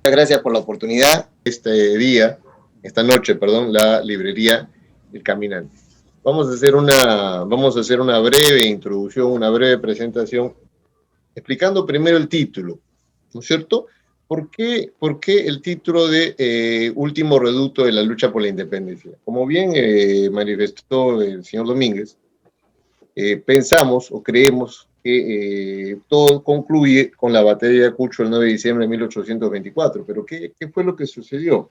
Gracias por la oportunidad. Esta noche, perdón, la librería El Caminante. Vamos a hacer una breve introducción, una breve presentación, explicando primero el título, ¿no es cierto? Por qué el título de Último Reducto de la lucha por la independencia? Como bien manifestó el señor Domínguez, pensamos o creemos que todo concluye con la batalla de Ayacucho el 9 de diciembre de 1824. Pero ¿qué fue lo que sucedió?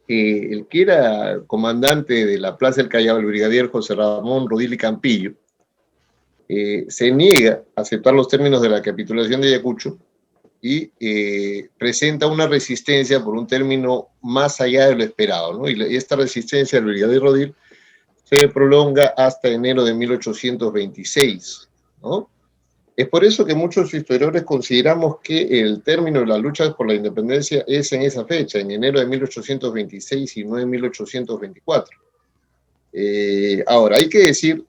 El que era comandante de la Plaza del Callao, el brigadier José Ramón Rodil y Campillo, se niega a aceptar los términos de la capitulación de Ayacucho y presenta una resistencia por un término más allá de lo esperado, ¿no? Y esta resistencia del brigadier Rodil se prolonga hasta enero de 1826, ¿no? Es por eso que muchos historiadores consideramos que el término de las luchas por la independencia es en esa fecha, en enero de 1826 y no en 1824. Ahora, hay que decir,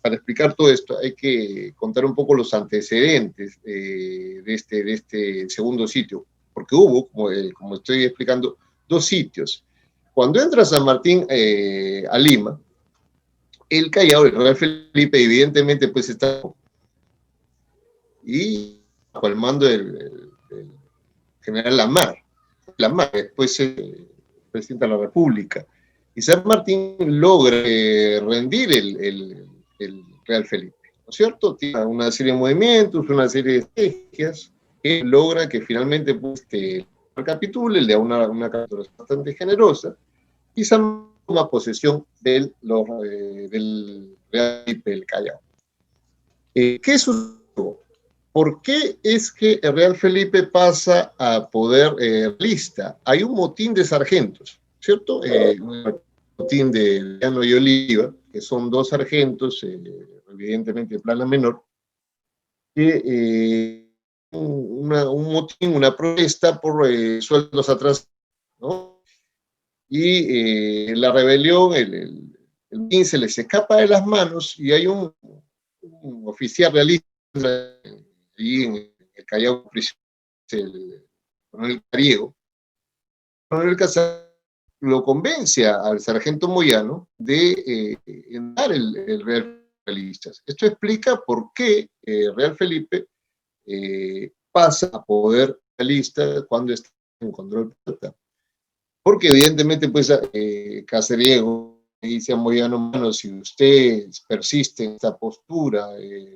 para explicar todo esto, hay que contar un poco los antecedentes de este segundo sitio, porque hubo, como estoy explicando, dos sitios. Cuando entra San Martín a Lima, el Callao, el Real Felipe, evidentemente, pues está y bajo el mando del general Lamar, después presidente de la República. Y San Martín logra rendir el Real Felipe, ¿no es cierto? Tiene una serie de movimientos, una serie de estrategias que logra que finalmente pues, capitule, le da una capitulación bastante generosa, y San Martín toma posesión del Real Felipe del Callao. ¿Qué sucedió? ¿Por qué es que el Real Felipe pasa a poder realista? Hay un motín de sargentos, ¿cierto? Un motín de Llano y Oliva, que son dos sargentos, evidentemente de plana menor, que un motín, una protesta por sueldos atrasados, ¿no? Y la rebelión, el motín se les escapa de las manos y hay un oficial realista allí en el Callao, el coronel Cariego. El coronel Casar lo convence al sargento Moyano de dar el Real Realistas. Esto explica por qué Real Felipe pasa a poder realista cuando está en control total. Porque evidentemente, pues, Casariego dice a Moyano, mano, si usted persiste en esta postura,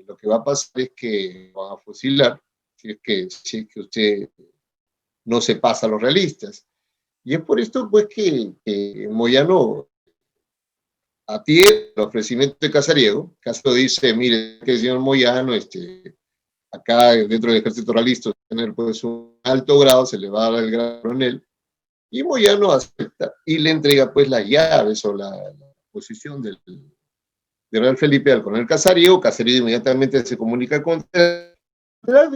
lo que va a pasar es que van a fusilar, si es que usted no se pasa a los realistas. Y es por esto, pues, que Moyano atiende el ofrecimiento de Casariego. Casariego dice, mire, que el señor Moyano, acá dentro del ejército realista, tener pues un alto grado, se le va a dar el grado coronel, y Moyano acepta y le entrega pues las llaves o la posición del Real Felipe al coronel Casariego. Casariego inmediatamente se comunica con él,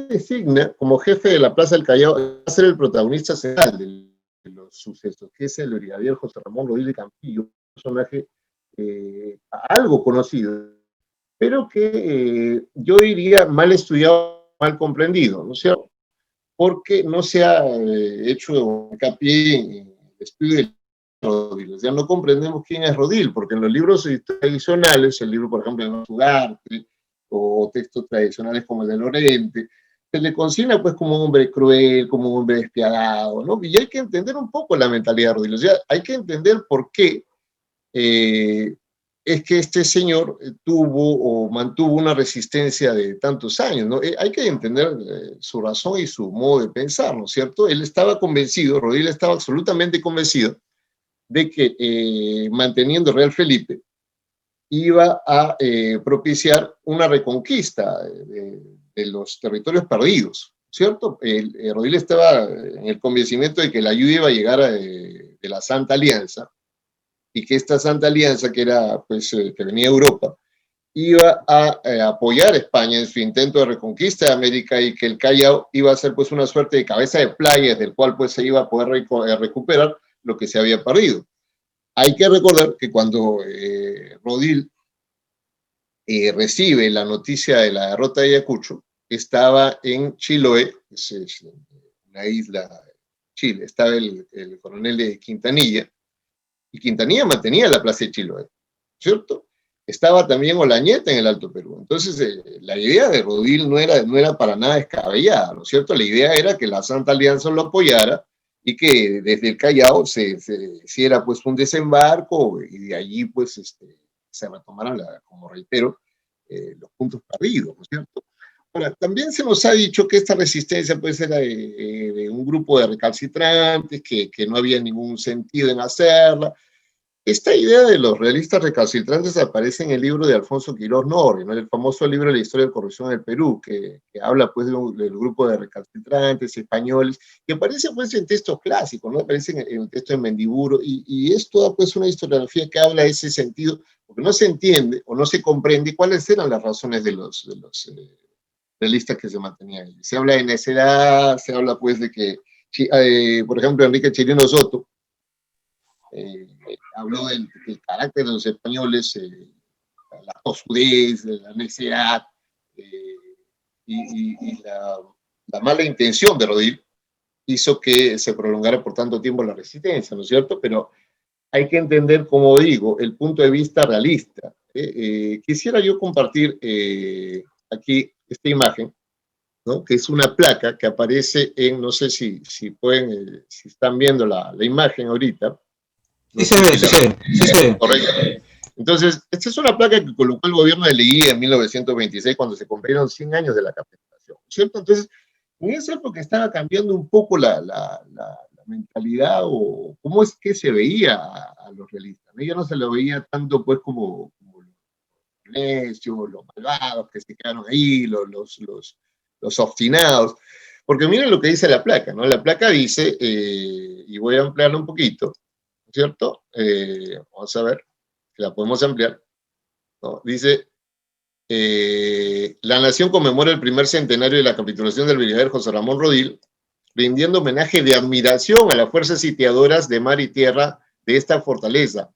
designa como jefe de la Plaza del Callao a ser el protagonista central de los sucesos, que es el brigadier José Ramón Rodríguez Campillo, un personaje algo conocido, pero que yo diría mal estudiado, mal comprendido, ¿no es cierto? Porque no se ha hecho hincapié en el estudio de Rodil. O sea, no comprendemos quién es Rodil, porque en los libros tradicionales, el libro, por ejemplo, de Ugarte, o textos tradicionales como el de Lorente, se le consigna pues como un hombre cruel, como un hombre despiadado, ¿no? Y hay que entender un poco la mentalidad de Rodil. O sea, hay que entender por qué eh, es que este señor tuvo o mantuvo una resistencia de tantos años, ¿no? Hay que entender su razón y su modo de pensar, ¿no es cierto? Él estaba convencido, Rodil estaba absolutamente convencido de que manteniendo Real Felipe iba a propiciar una reconquista de los territorios perdidos, ¿cierto? Rodil estaba en el convencimiento de que la ayuda iba a llegar de la Santa Alianza, y que esta Santa Alianza, que era, pues, que venía de Europa, iba a apoyar a España en su intento de reconquista de América, y que el Callao iba a ser pues una suerte de cabeza de playa del cual pues se iba a poder recuperar lo que se había perdido. Hay que recordar que cuando Rodil recibe la noticia de la derrota de Ayacucho, estaba en Chiloé, que es una isla Chile. Estaba el coronel de Quintanilla, y Quintanilla mantenía la plaza de Chiloé, ¿cierto? Estaba también Olañeta en el Alto Perú. Entonces, la idea de Rodil no era para nada descabellada, ¿no es cierto? La idea era que la Santa Alianza lo apoyara y que desde el Callao se hiciera pues un desembarco y de allí pues se retomaran, como reitero, los puntos perdidos, ¿no es cierto? Ahora, también se nos ha dicho que esta resistencia puede ser de un grupo de recalcitrantes, que no había ningún sentido en hacerla. Esta idea de los realistas recalcitrantes aparece en el libro de Alfonso Quirós Norri, ¿no? El famoso libro de la historia de corrupción del Perú, que habla pues del grupo de recalcitrantes españoles, que aparece pues en textos clásicos, ¿no? Aparece en el texto de Mendiburo, y es toda pues una historiografía que habla de ese sentido, porque no se entiende o no se comprende cuáles eran las razones de los realistas que se mantenían ahí. Se habla de necedad, se habla pues de que, por ejemplo, Enrique Chirino Soto, habló del carácter de los españoles, la tosudez, la necedad y la mala intención de Rodil hizo que se prolongara por tanto tiempo la resistencia, ¿no es cierto? Pero hay que entender, como digo, el punto de vista realista. Quisiera yo compartir aquí esta imagen, ¿no? Que es una placa que aparece en, no sé si pueden, si están viendo la imagen ahorita. No sí, sé se ve, sí se ve. Correcto. Entonces, esta es una placa que colocó el gobierno de Leguía en 1926 cuando se cumplieron 100 años de la capitulación, ¿cierto? Entonces, en esa época estaba cambiando un poco la mentalidad o cómo es que se veía a los realistas, ¿no? Ya no se lo veía tanto pues como los necios, los malvados que se quedaron ahí, los obstinados, porque miren lo que dice la placa, ¿no? La placa dice, y voy a ampliarlo un poquito, ¿cierto? Vamos a ver si la podemos ampliar, ¿no? Dice, la nación conmemora el primer centenario de la capitulación del brigadier José Ramón Rodil, rindiendo homenaje de admiración a las fuerzas sitiadoras de mar y tierra de esta fortaleza,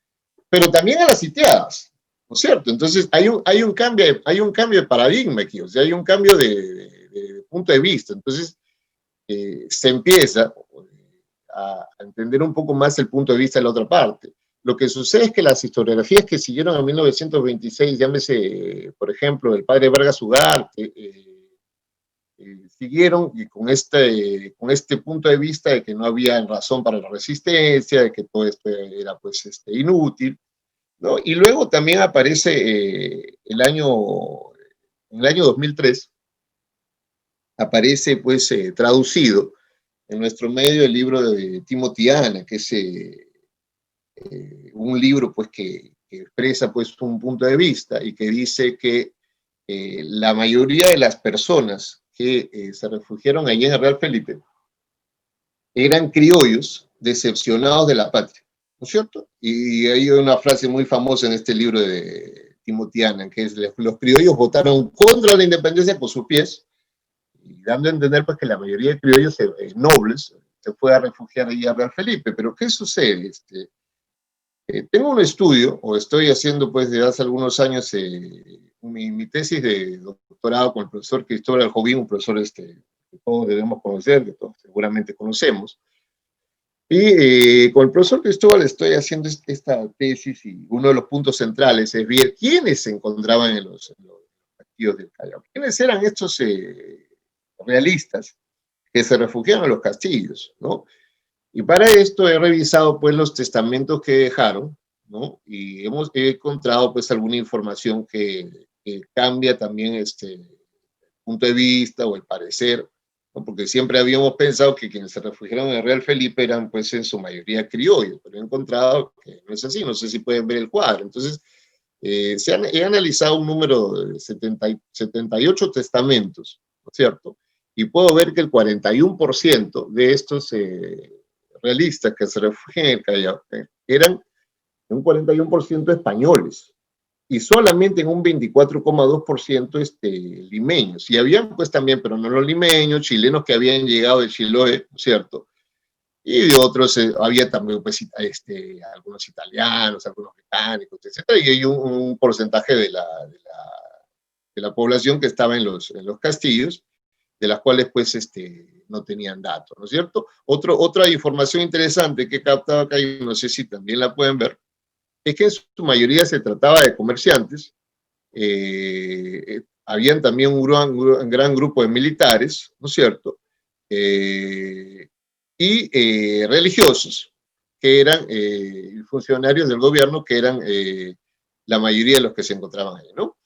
pero también a las sitiadas, ¿no es cierto? Entonces hay un cambio de paradigma aquí, o sea, hay un cambio de punto de vista. Entonces se empieza a entender un poco más el punto de vista de la otra parte. Lo que sucede es que las historiografías que siguieron en 1926, llámese, por ejemplo, el padre Vargas Ugarte, siguieron y con este punto de vista de que no había razón para la resistencia, de que todo esto era pues inútil, ¿no? Y luego también aparece en el año 2003, aparece pues traducido en nuestro medio el libro de Timothy Ana, que es un libro pues que expresa pues un punto de vista y que dice que la mayoría de las personas que se refugiaron allí en el Real Felipe eran criollos decepcionados de la patria, ¿no es cierto? Y hay una frase muy famosa en este libro de Timothy Ana, que es: los criollos votaron contra la independencia con sus pies, y dando a entender pues que la mayoría de criollos nobles se fue a refugiar allí a Real Felipe. Pero ¿qué sucede? Tengo un estudio, o estoy haciendo pues desde hace algunos años mi tesis de doctorado con el profesor Cristóbal Aljovín, un profesor que todos debemos conocer, que todos seguramente conocemos. Y con el profesor Cristóbal estoy haciendo esta tesis, y uno de los puntos centrales es ver quiénes se encontraban en los castillos del Callao. ¿Quiénes eran estos realistas que se refugiaron en los castillos, ¿no? Y para esto he revisado pues los testamentos que dejaron, ¿no? Y he encontrado pues alguna información que cambia también este punto de vista o el parecer, ¿no? Porque siempre habíamos pensado que quienes se refugiaron en el Real Felipe eran pues en su mayoría criollos, pero he encontrado que no es así. No sé si pueden ver el cuadro. Entonces, he analizado un número de 78 testamentos, ¿no es cierto? Y puedo ver que el 41% de estos realistas que se refugian en el Callao eran un 41% españoles, y solamente en un 24,2% limeños. Y habían pues también, pero no los limeños, chilenos que habían llegado de Chiloé, ¿cierto? Y de otros, había también pues algunos italianos, algunos británicos, etcétera, y hay un porcentaje de la población que estaba en los castillos, de las cuales pues no tenían datos, ¿no es cierto? Otra información interesante que he captado acá, y no sé si también la pueden ver, es que en su mayoría se trataba de comerciantes, habían también un gran grupo de militares, ¿no es cierto? Y religiosos, que eran funcionarios del gobierno, que eran la mayoría de los que se encontraban ahí, ¿no?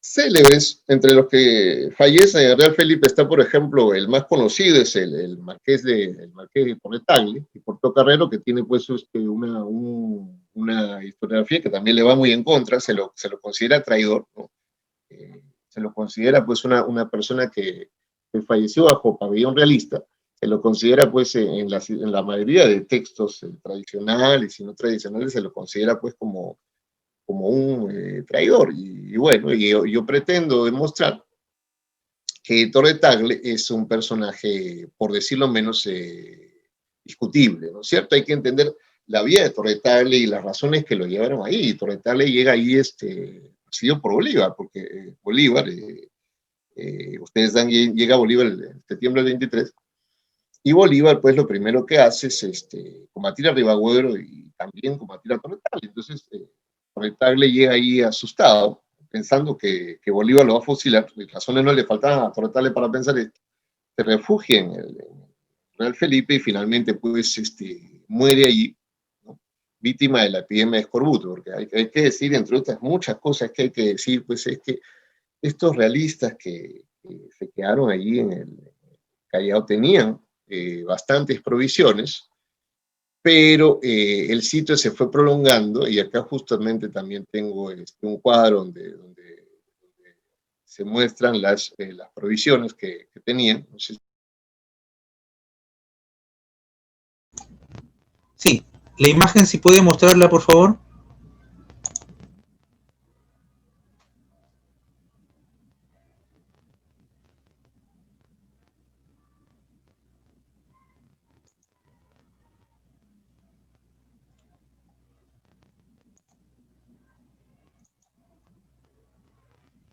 Célebres, entre los que fallecen en el Real Felipe está, por ejemplo, el más conocido es el marqués de Porretagle y Portocarrero, que tiene pues una historiografía que también le va muy en contra, se lo considera traidor, ¿no? Se lo considera pues una persona que falleció bajo pabellón realista, se lo considera pues en la mayoría de textos tradicionales y no tradicionales, se lo considera pues como un traidor. Y bueno, yo pretendo demostrar que Torre Tagle es un personaje, por decirlo menos, discutible, ¿no es cierto? Hay que entender la vida de Torre Tagle y las razones que lo llevaron ahí. Torre Tagle llega ahí sido por Bolívar, porque Bolívar, ustedes dan, llega a Bolívar en septiembre del 23, y Bolívar, pues lo primero que hace es combatir a Ribagüero y también combatir a Torre Tagle. Entonces, Torre Tagle llega ahí asustado, pensando que Bolívar lo va a fusilar. Razones no le faltaban a Torre Tagle para pensar esto. Se refugia en el Real Felipe y finalmente, pues, muere allí, ¿no? Víctima de la epidemia de escorbuto, porque hay que decir, entre otras muchas cosas que hay que decir, pues es que estos realistas que se quedaron allí en el Callao tenían bastantes provisiones, pero el sitio se fue prolongando y acá justamente también tengo un cuadro donde se muestran las provisiones que tenían. No sé. Sí, la imagen, si puede mostrarla, por favor.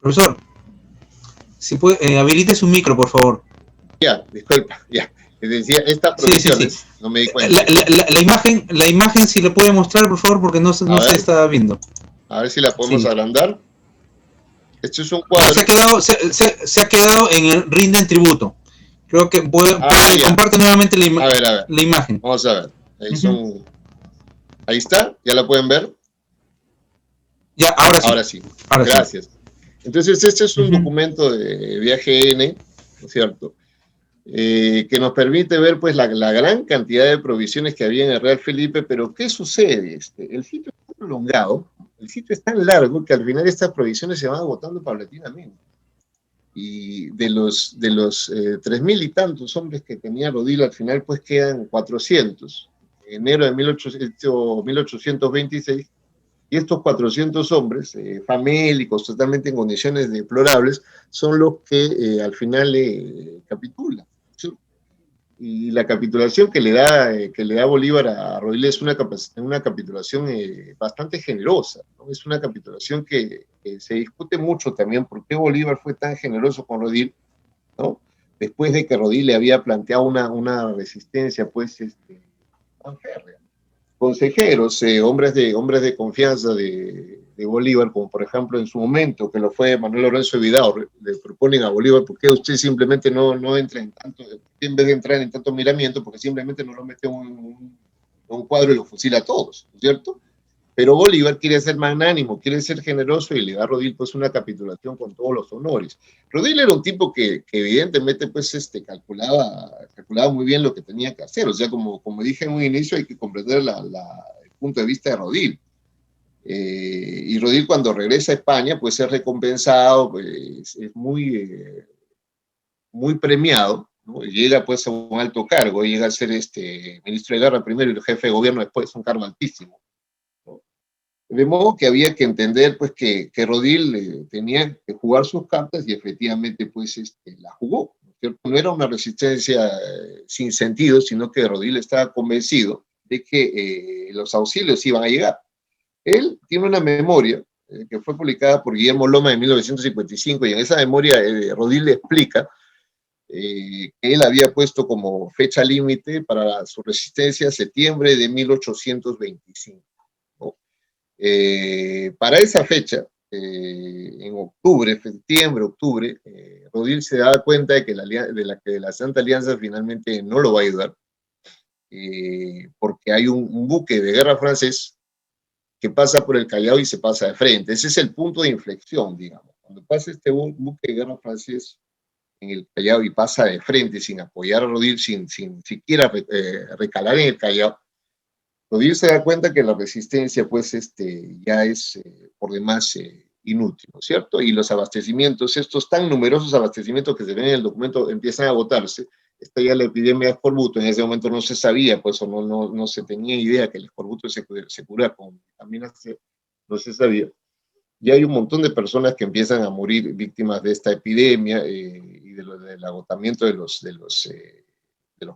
Profesor, si puede, habilite su micro, por favor. Ya, disculpa, ya. Les decía, estas Sí, sí, sí. provisiones, no me di cuenta. La imagen, si le puede mostrar, por favor, porque no se está viendo. A ver si la podemos Sí. agrandar. Este es un cuadro. Se ha quedado en el rinden tributo. Creo que comparte nuevamente la imagen. Vamos a ver. Ahí está, ya la pueden ver. Ya, ahora sí. Gracias. Sí. Entonces, este es un documento de Viaje N, ¿no es cierto? Que nos permite ver pues la gran cantidad de provisiones que había en el Real Felipe, pero ¿qué sucede? El sitio está prolongado, el sitio es tan largo que al final estas provisiones se van agotando paulatinamente. Y de los 3.000 y tantos hombres que tenía Rodil, al final pues quedan 400. En enero de 1826, y estos 400 hombres, famélicos, totalmente en condiciones deplorables, son los que al final capitulan. ¿Sí? Y la capitulación que le da Bolívar a Rodil es una capitulación bastante generosa, ¿no? Es una capitulación que se discute mucho también por qué Bolívar fue tan generoso con Rodil, ¿no? Después de que Rodil le había planteado una resistencia, pues, tan férrea. Consejeros, hombres de confianza de Bolívar, como por ejemplo en su momento, que lo fue Manuel Lorenzo de Vidal, le proponen a Bolívar, ¿por qué usted simplemente no entra en tanto, en vez de entrar en tanto miramiento, porque simplemente no lo mete un cuadro y lo fusila a todos, ¿cierto? Pero Bolívar quiere ser magnánimo, quiere ser generoso y le da a Rodil pues una capitulación con todos los honores. Rodil era un tipo que evidentemente pues calculaba muy bien lo que tenía que hacer. O sea, como dije en un inicio, hay que comprender el punto de vista de Rodil. Y Rodil cuando regresa a España pues es recompensado, pues, es muy premiado, ¿no? Llega pues a un alto cargo, llega a ser ministro de guerra primero y el jefe de gobierno después, un cargo altísimo. De modo que había que entender pues que Rodil tenía que jugar sus cartas y efectivamente pues la jugó, ¿cierto? No era una resistencia sin sentido, sino que Rodil estaba convencido de que los auxilios iban a llegar. Él tiene una memoria que fue publicada por Guillermo Loma en 1955 y en esa memoria Rodil le explica que él había puesto como fecha límite para su resistencia septiembre de 1825. ¿No? Para esa fecha, en octubre, septiembre, octubre, Rodil se da cuenta de que la Santa Alianza finalmente no lo va a ayudar, porque hay un buque de guerra francés que pasa por el Callao y se pasa de frente. Ese es el punto de inflexión, digamos. Cuando pasa este buque de guerra francés en el Callao y pasa de frente sin apoyar a Rodil, sin siquiera recalar en el Callao, Rodil se da cuenta que la resistencia pues ya es por demás inútil, ¿no es cierto? Y los abastecimientos, estos tan numerosos abastecimientos que se ven en el documento empiezan a agotarse. Está ya la epidemia de escorbuto, en ese momento no se sabía, pues o no se tenía idea que el escorbuto se cura con vitamina C, no se sabía. Y hay un montón de personas que empiezan a morir víctimas de esta epidemia y del agotamiento de los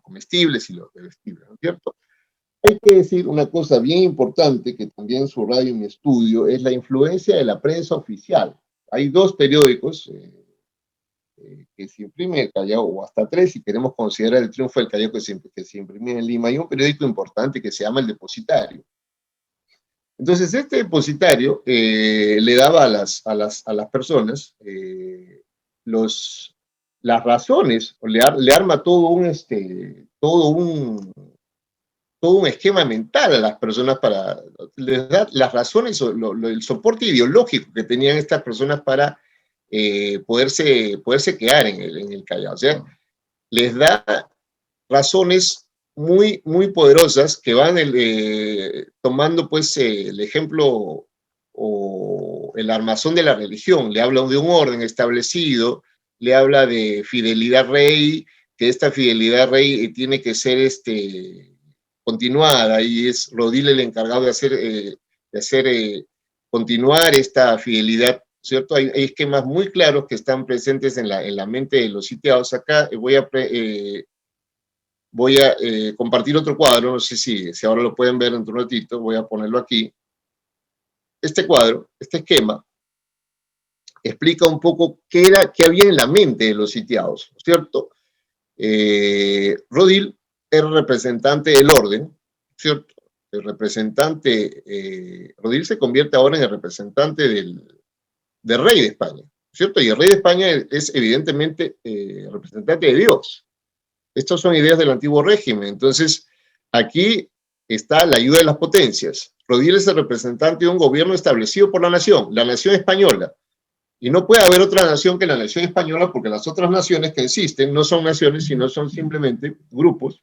comestibles y los bebestibles, ¿no es cierto? Hay que decir una cosa bien importante que también subrayo en mi estudio, es la influencia de la prensa oficial. Hay dos periódicos que se imprimen en el Callao, o hasta tres, si queremos considerar el triunfo del Callao que se imprime en Lima. Hay un periódico importante que se llama El Depositario. Entonces, este depositario le daba a las personas las razones, o le arma todo un esquema mental a las personas les da las razones o el soporte ideológico que tenían estas personas para poderse quedar en el Callao. O sea, les da razones muy, muy poderosas que van tomando pues el ejemplo o el armazón de la religión. Le habla de un orden establecido, le habla de fidelidad rey, que esta fidelidad rey tiene que ser continuada, y es Rodil el encargado de hacer continuar esta fidelidad, ¿cierto? Hay esquemas muy claros que están presentes en la mente de los sitiados. Acá voy a compartir otro cuadro, no sé si ahora lo pueden ver en un ratito, voy a ponerlo aquí. Este cuadro, este esquema, explica un poco qué había en la mente de los sitiados, ¿cierto? Rodil era representante del orden, ¿cierto? El representante, Rodil se convierte ahora en el representante del rey de España, ¿cierto? Y el rey de España es evidentemente representante de Dios. Estas son ideas del antiguo régimen. Entonces, aquí está la ayuda de las potencias. Rodil es el representante de un gobierno establecido por la nación española. Y no puede haber otra nación que la nación española, porque las otras naciones que existen no son naciones, sino son simplemente grupos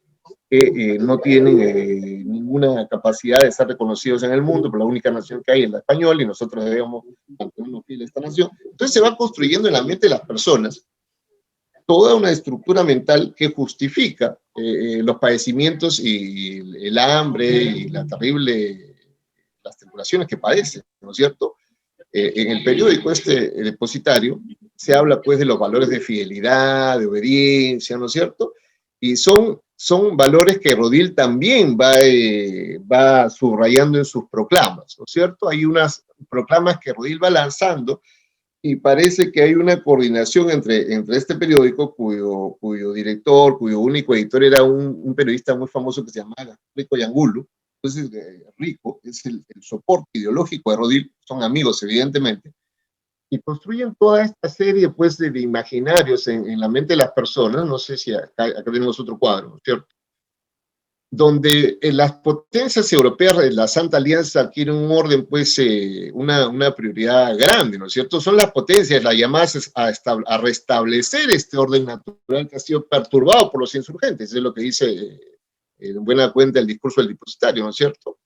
que no tienen ninguna capacidad de ser reconocidos en el mundo, pero la única nación que hay es la española y nosotros debemos mantenernos fieles a esta nación. Entonces se va construyendo en la mente de las personas toda una estructura mental que justifica los padecimientos y el hambre y las tribulaciones que padecen, ¿no es cierto? En el periódico el Depositario se habla pues de los valores de fidelidad, de obediencia, ¿no es cierto? Y son valores que Rodil también va subrayando en sus proclamas, ¿no es cierto? Hay unas proclamas que Rodil va lanzando y parece que hay una coordinación entre este periódico, cuyo director, cuyo único editor era un periodista muy famoso que se llamaba Rico Yangulo. Entonces, Rico es el soporte ideológico de Rodil, son amigos evidentemente, y construyen toda esta serie pues, de imaginarios en la mente de las personas. No sé si acá tenemos otro cuadro, ¿no es cierto? Donde las potencias europeas de la Santa Alianza adquieren un orden, pues, una prioridad grande, ¿no es cierto? Son las potencias las llamadas a restablecer este orden natural que ha sido perturbado por los insurgentes, es lo que dice en buena cuenta el discurso del Depositario, ¿no es cierto?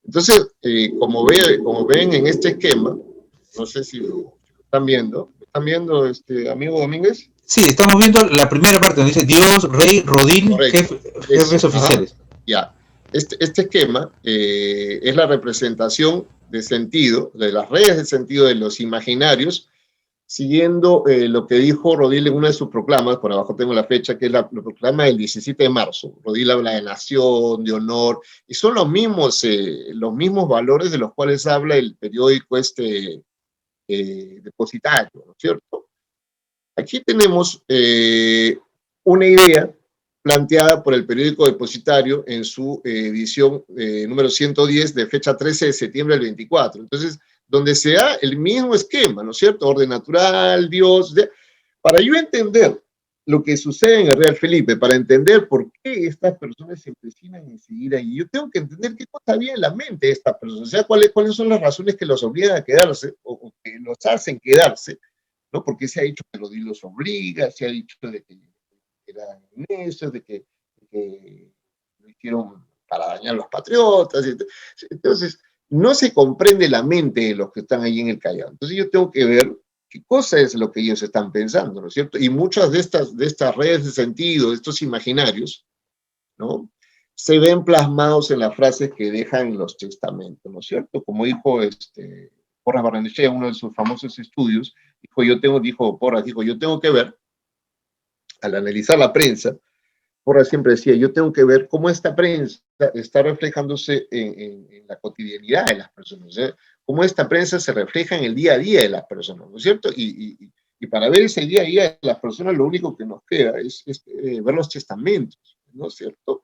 Entonces, como ven en este esquema, no sé si lo están viendo, amigo Domínguez? Sí, estamos viendo la primera parte donde dice Dios, Rey, Rodil, jefes oficiales. Ya, este esquema es la representación de sentido, de las redes de sentido de los imaginarios, siguiendo lo que dijo Rodil en una de sus proclamas. Por abajo tengo la fecha, que es la proclama del 17 de marzo. Rodil habla de nación, de honor, y son los mismos valores de los cuales habla el periódico Depositario, ¿no es cierto? Aquí tenemos una idea planteada por el periódico Depositario en su edición número 110 de fecha 13 de septiembre del 24. Entonces, donde se da el mismo esquema, ¿no es cierto? Orden natural, Dios, para yo entender lo que sucede en el Real Felipe, para entender por qué estas personas se empecinan en seguir ahí, yo tengo que entender qué cosa había en la mente de estas personas, o sea, cuáles son las razones que los obligan a quedarse o que los hacen quedarse, ¿no? Porque se ha dicho que Rodil los obliga, se ha dicho de que eran necios, de que lo hicieron para dañar a los patriotas. Entonces, no se comprende la mente de los que están ahí en el Callao. Entonces yo tengo que ver qué cosa es lo que ellos están pensando, ¿no es cierto? Y muchas de estas redes de sentido, de estos imaginarios, ¿no? Se ven plasmados en las frases que dejan los testamentos, ¿no es cierto? Como dijo Porras Barrenechea en uno de sus famosos estudios, yo tengo que ver, al analizar la prensa, Porras siempre decía, yo tengo que ver cómo esta prensa está reflejándose en la cotidianidad de las personas, ¿eh? Cómo esta prensa se refleja en el día a día de las personas, ¿no es cierto? Y para ver ese día a día de las personas, lo único que nos queda es ver los testamentos, ¿no es cierto?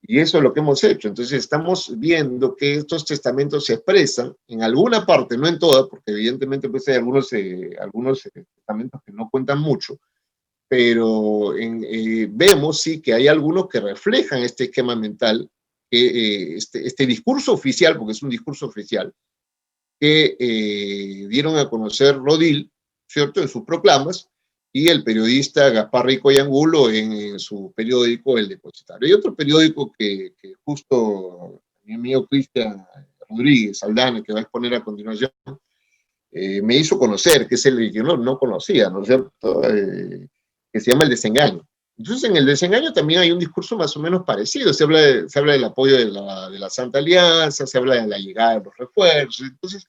Y eso es lo que hemos hecho. Entonces estamos viendo que estos testamentos se expresan en alguna parte, no en toda, porque evidentemente pues hay algunos testamentos que no cuentan mucho, pero vemos sí que hay algunos que reflejan este esquema mental, este discurso oficial, porque es un discurso oficial, que dieron a conocer Rodil, ¿cierto?, en sus proclamas, y el periodista Gaspar Rico y Angulo en su periódico El Depositario. Hay otro periódico que justo mi amigo Cristian Rodríguez Aldana, que va a exponer a continuación, me hizo conocer, que es el que yo no conocía, ¿no es cierto?, que se llama El Desengaño. Entonces, en El Desengaño también hay un discurso más o menos parecido. Se habla del apoyo de la Santa Alianza, se habla de la llegada de los refuerzos. Entonces,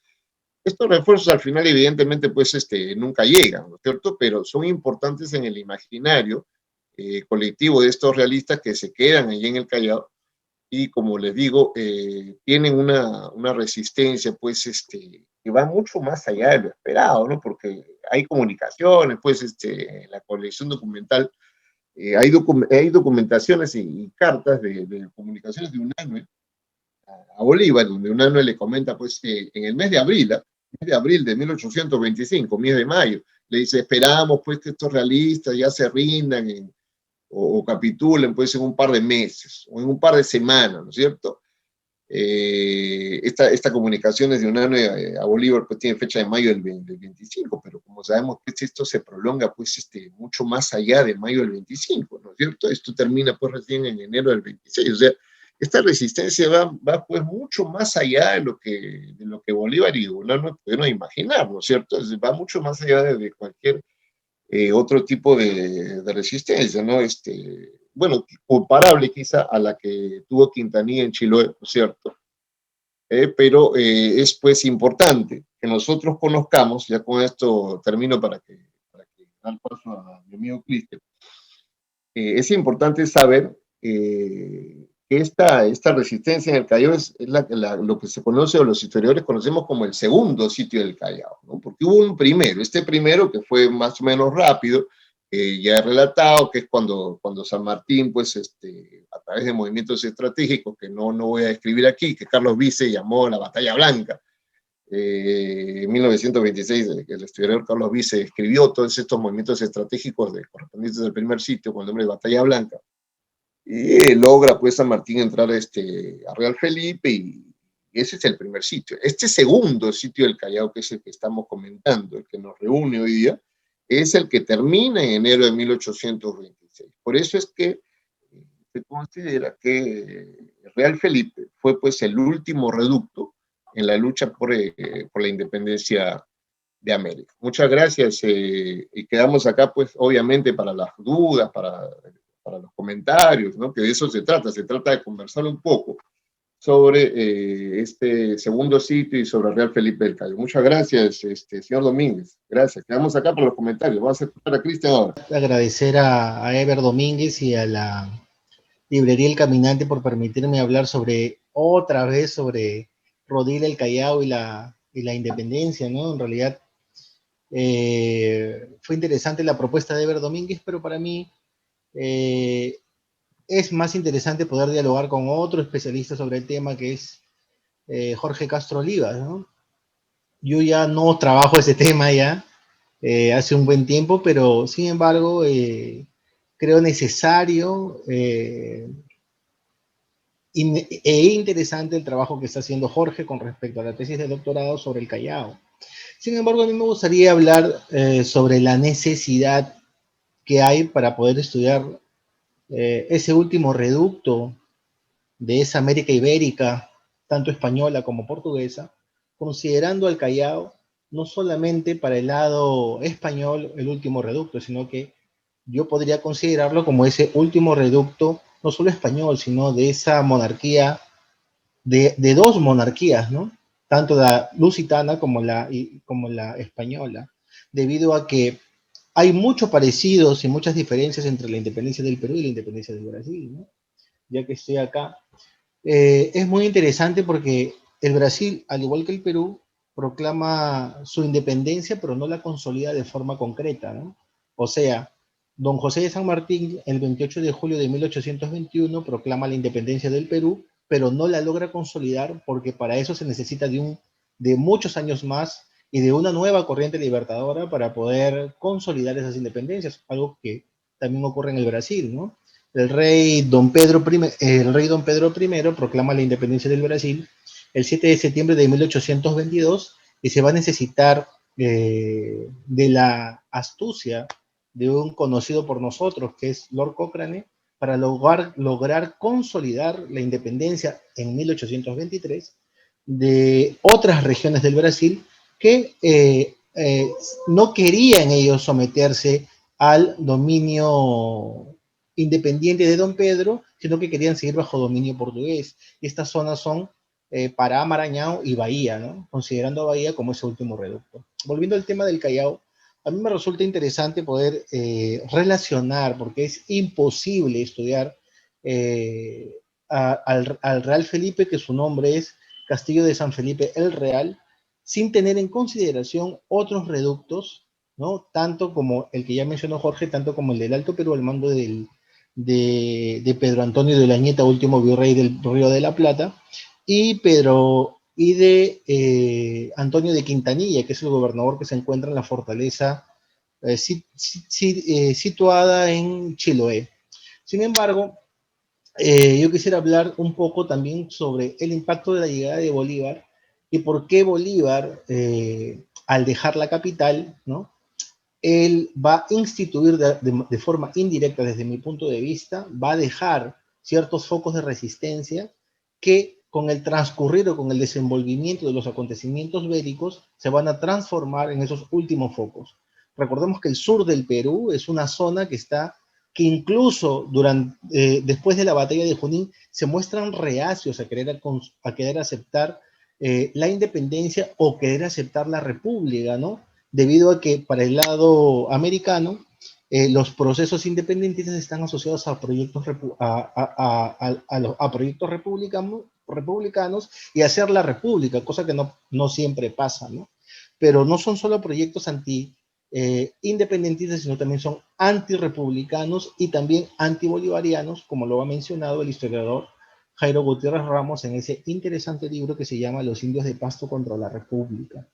estos refuerzos al final, evidentemente, pues nunca llegan, ¿no es cierto? Pero son importantes en el imaginario colectivo de estos realistas que se quedan allí en el Callao y, como les digo, tienen una resistencia, pues, que va mucho más allá de lo esperado, ¿no? Porque hay comunicaciones, pues, en la colección documental, hay documentaciones y cartas de comunicaciones de UNANUE a Bolívar, donde UNANUE le comenta, pues, en el mes de abril, mes de abril de 1825, mes de mayo, le dice, esperamos, pues, que estos realistas ya se rindan o capitulen, pues, en un par de meses o en un par de semanas, ¿no es cierto? Esta comunicación desde UNANUE a Bolívar pues tiene fecha de mayo del 25, pero como sabemos que esto se prolonga pues mucho más allá de mayo del 25, ¿no es cierto? Esto termina pues recién en enero del 26, o sea, esta resistencia va pues mucho más allá de lo que Bolívar y UNANUE pudieron imaginar, ¿no es cierto? Va mucho más allá de cualquier otro tipo de resistencia, ¿no? Bueno, comparable quizá a la que tuvo Quintanilla en Chiloé, ¿no es cierto? Pero es pues importante que nosotros conozcamos, ya con esto termino para que dar paso a mi amigo Cristian, es importante saber que esta resistencia en el Callao es lo que se conoce o los historiadores conocemos como el segundo sitio del Callao, ¿no? Porque hubo un primero, primero que fue más o menos rápido, ya he relatado, que es cuando San Martín, pues a través de movimientos estratégicos, que no voy a describir aquí, que Carlos Vice llamó la Batalla Blanca, en 1926, el historiador Carlos Vice escribió todos estos movimientos estratégicos correspondientes al primer sitio con el nombre de Batalla Blanca, y logra pues San Martín entrar a Real Felipe, y ese es el primer sitio. Este segundo sitio del Callao, que es el que estamos comentando, el que nos reúne hoy día, es el que termina en enero de 1826. Por eso es que se considera que Real Felipe fue pues el último reducto en la lucha por la independencia de América. Muchas gracias y quedamos acá pues obviamente para las dudas, para los comentarios, ¿no? Que de eso se trata de conversar un poco sobre este segundo sitio y sobre Real Felipe del Callao. Muchas gracias, señor Domínguez. Gracias. Quedamos acá para los comentarios. Vamos a escuchar a Cristian ahora. Agradecer a Ever Domínguez y a la Librería El Caminante por permitirme hablar otra vez sobre Rodil el Callao y la independencia, ¿no? En realidad fue interesante la propuesta de Ever Domínguez, pero para mí es más interesante poder dialogar con otro especialista sobre el tema, que es Jorge Castro Olivas, ¿no? Yo ya no trabajo ese tema ya hace un buen tiempo, pero sin embargo creo necesario e interesante el trabajo que está haciendo Jorge con respecto a la tesis de doctorado sobre el Callao. Sin embargo, a mí me gustaría hablar sobre la necesidad que hay para poder estudiar ese último reducto de esa América ibérica, tanto española como portuguesa, considerando al Callao no solamente para el lado español el último reducto, sino que yo podría considerarlo como ese último reducto, no solo español, sino de esa monarquía, de dos monarquías, ¿no? Tanto la lusitana como la española, debido a que hay muchos parecidos y muchas diferencias entre la independencia del Perú y la independencia del Brasil, ¿no? Ya que estoy acá, es muy interesante porque el Brasil, al igual que el Perú, proclama su independencia, pero no la consolida de forma concreta, ¿no? O sea, don José de San Martín, el 28 de julio de 1821, proclama la independencia del Perú, pero no la logra consolidar porque para eso se necesita de muchos años más y de una nueva corriente libertadora para poder consolidar esas independencias, algo que también ocurre en el Brasil, ¿no? El rey don Pedro I proclama la independencia del Brasil el 7 de septiembre de 1822 y se va a necesitar de la astucia de un conocido por nosotros, que es Lord Cochrane, para lograr consolidar la independencia en 1823 de otras regiones del Brasil que no querían ellos someterse al dominio independiente de Don Pedro, sino que querían seguir bajo dominio portugués. Y estas zonas son Pará, Maranhão y Bahía, ¿no? Considerando a Bahía como ese último reducto. Volviendo al tema del Callao, a mí me resulta interesante poder relacionar, porque es imposible estudiar al Real Felipe, que su nombre es Castillo de San Felipe el Real, sin tener en consideración otros reductos, ¿no? Tanto como el que ya mencionó Jorge, tanto como el del Alto Perú al mando de Pedro Antonio de la Nieta, último virrey del Río de la Plata, y de Antonio de Quintanilla, que es el gobernador que se encuentra en la fortaleza situada en Chiloé. Sin embargo, yo quisiera hablar un poco también sobre el impacto de la llegada de Bolívar y por qué Bolívar, al dejar la capital, ¿no? Él va a instituir de forma indirecta, desde mi punto de vista, va a dejar ciertos focos de resistencia que con el transcurrir o con el desenvolvimiento de los acontecimientos bélicos se van a transformar en esos últimos focos. Recordemos que el sur del Perú es una zona que incluso después de la batalla de Junín se muestran reacios a querer aceptar la independencia o querer aceptar la república, ¿no? Debido a que para el lado americano los procesos independentistas están asociados a proyectos, a proyectos republicanos y hacer la república, cosa que no siempre pasa, ¿no? Pero no son solo proyectos independentistas, sino también son antirepublicanos y también antibolivarianos, como lo ha mencionado el historiador Jairo Gutiérrez Ramos en ese interesante libro que se llama Los indios de Pasto contra la República.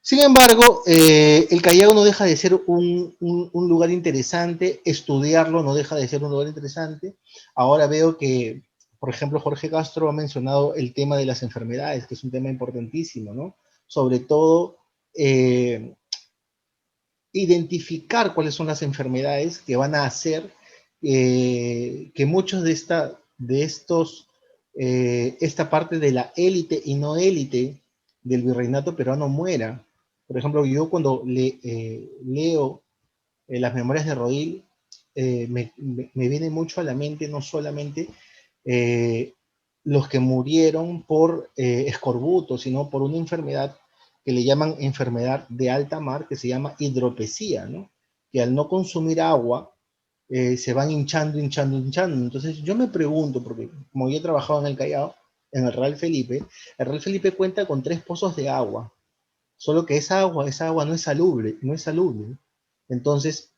Sin embargo, el Callao no deja de ser un lugar interesante, estudiarlo no deja de ser un lugar interesante. Ahora veo que, por ejemplo, Jorge Castro ha mencionado el tema de las enfermedades, que es un tema importantísimo, ¿no? Sobre todo, identificar cuáles son las enfermedades que van a hacer que muchos esta parte de la élite y no élite del virreinato peruano muera. Por ejemplo, yo cuando leo las memorias de Rodil, me viene mucho a la mente no solamente los que murieron por escorbuto, sino por una enfermedad que le llaman enfermedad de alta mar, que se llama hidropesía, ¿no? Que al no consumir agua, se van hinchando. Entonces yo me pregunto, porque como yo he trabajado en el Callao, en el Real Felipe cuenta con 3 pozos de agua, solo que esa agua no es salubre. Entonces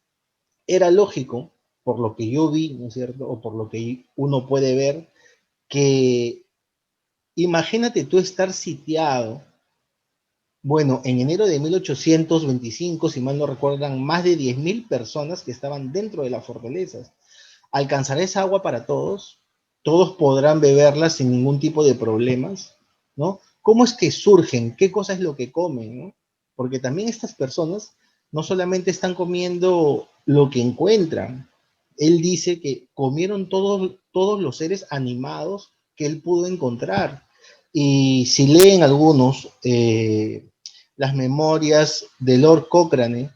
era lógico, por lo que yo vi, ¿no es cierto? O por lo que uno puede ver, que imagínate tú estar sitiado. Bueno, en enero de 1825, si mal no recuerdan, más de 10.000 personas que estaban dentro de las fortalezas. ¿Alcanzará esa agua para todos? ¿Todos podrán beberla sin ningún tipo de problemas? ¿No? ¿Cómo es que surgen? ¿Qué cosa es lo que comen? ¿No? Porque también estas personas no solamente están comiendo lo que encuentran. Él dice que comieron todos los seres animados que él pudo encontrar. Y si leen algunos las memorias de Lord Cochrane,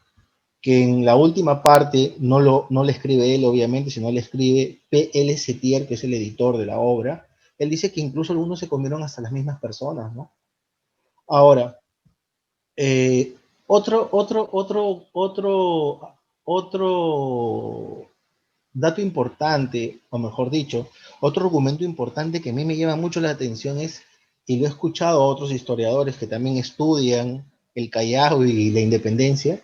que en la última parte no le escribe él, obviamente, sino le escribe P.L. Setier, que es el editor de la obra. Él dice que incluso algunos se comieron hasta las mismas personas, ¿no? Ahora, eh, otro dato importante, o mejor dicho, otro argumento importante que a mí me llama mucho la atención es, y lo he escuchado a otros historiadores que también estudian el Callao y la independencia,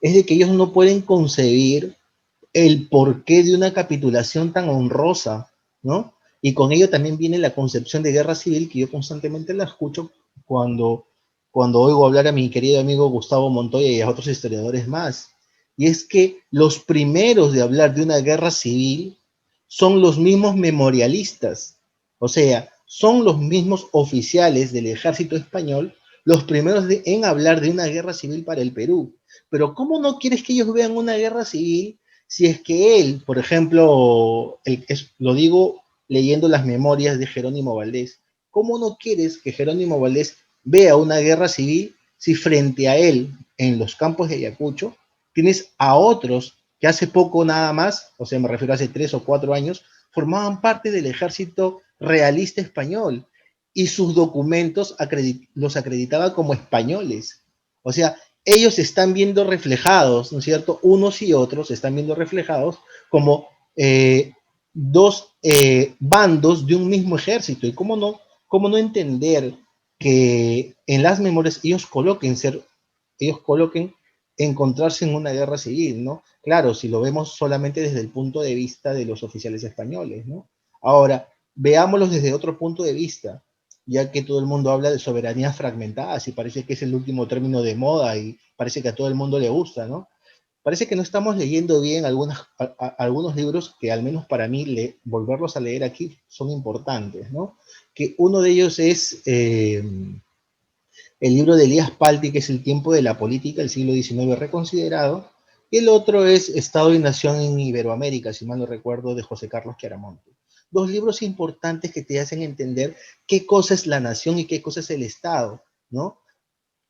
es de que ellos no pueden concebir el porqué de una capitulación tan honrosa, ¿no? Y con ello también viene la concepción de guerra civil, que yo constantemente la escucho cuando oigo hablar a mi querido amigo Gustavo Montoya y a otros historiadores más. Y es que los primeros de hablar de una guerra civil son los mismos memorialistas, o sea, son los mismos oficiales del ejército español los primeros en hablar de una guerra civil para el Perú. Pero ¿cómo no quieres que ellos vean una guerra civil si es que él, por ejemplo, lo digo leyendo las memorias de Jerónimo Valdés, ¿cómo no quieres que Jerónimo Valdés vea una guerra civil si frente a él, en los campos de Ayacucho, tienes a otros que hace poco nada más, o sea, me refiero a hace 3 o 4 años, formaban parte del ejército realista español y sus documentos los acreditaba como españoles? O sea, ellos están viendo reflejados, ¿no es cierto? Unos y otros están viendo reflejados como dos bandos de un mismo ejército. ¿Y cómo no entender que en las memorias ellos coloquen encontrarse en una guerra civil, ¿no? Claro, si lo vemos solamente desde el punto de vista de los oficiales españoles, ¿no? Ahora, veámoslos desde otro punto de vista, ya que todo el mundo habla de soberanías fragmentadas y parece que es el último término de moda y parece que a todo el mundo le gusta, ¿no? Parece que no estamos leyendo bien algunos libros que al menos para mí volverlos a leer aquí son importantes, ¿no? Que uno de ellos es el libro de Elías Palti, que es El tiempo de la política, el siglo XIX reconsiderado, y el otro es Estado y Nación en Iberoamérica, si mal no recuerdo, de José Carlos Chiaramonte. Dos libros importantes que te hacen entender qué cosa es la nación y qué cosa es el Estado, ¿no?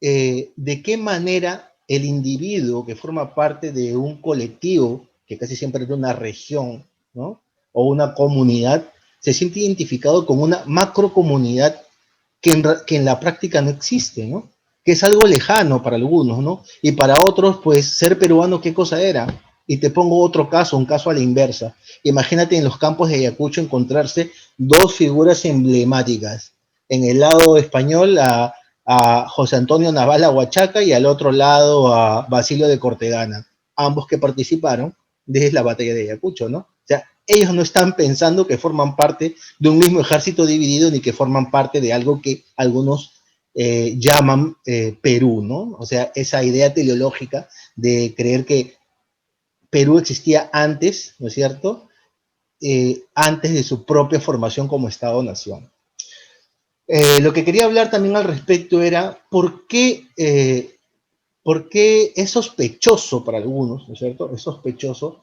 De qué manera el individuo que forma parte de un colectivo, que casi siempre es de una región, ¿no? O una comunidad, se siente identificado con una macrocomunidad que en la práctica no existe, ¿no? Que es algo lejano para algunos, ¿no? Y para otros, pues, ser peruano, ¿qué cosa era? Y te pongo otro caso, un caso a la inversa. Imagínate en los campos de Ayacucho encontrarse dos figuras emblemáticas. En el lado español a José Antonio Navala Huachaca y al otro lado a Basilio de Cortegana, ambos que participaron desde la batalla de Ayacucho, ¿no? O sea, ellos no están pensando que forman parte de un mismo ejército dividido ni que forman parte de algo que algunos llaman Perú, ¿no? O sea, esa idea teleológica de creer que Perú existía antes, ¿no es cierto? Antes de su propia formación como Estado-nación. Lo que quería hablar también al respecto era por qué es sospechoso para algunos, ¿no es cierto? Es sospechoso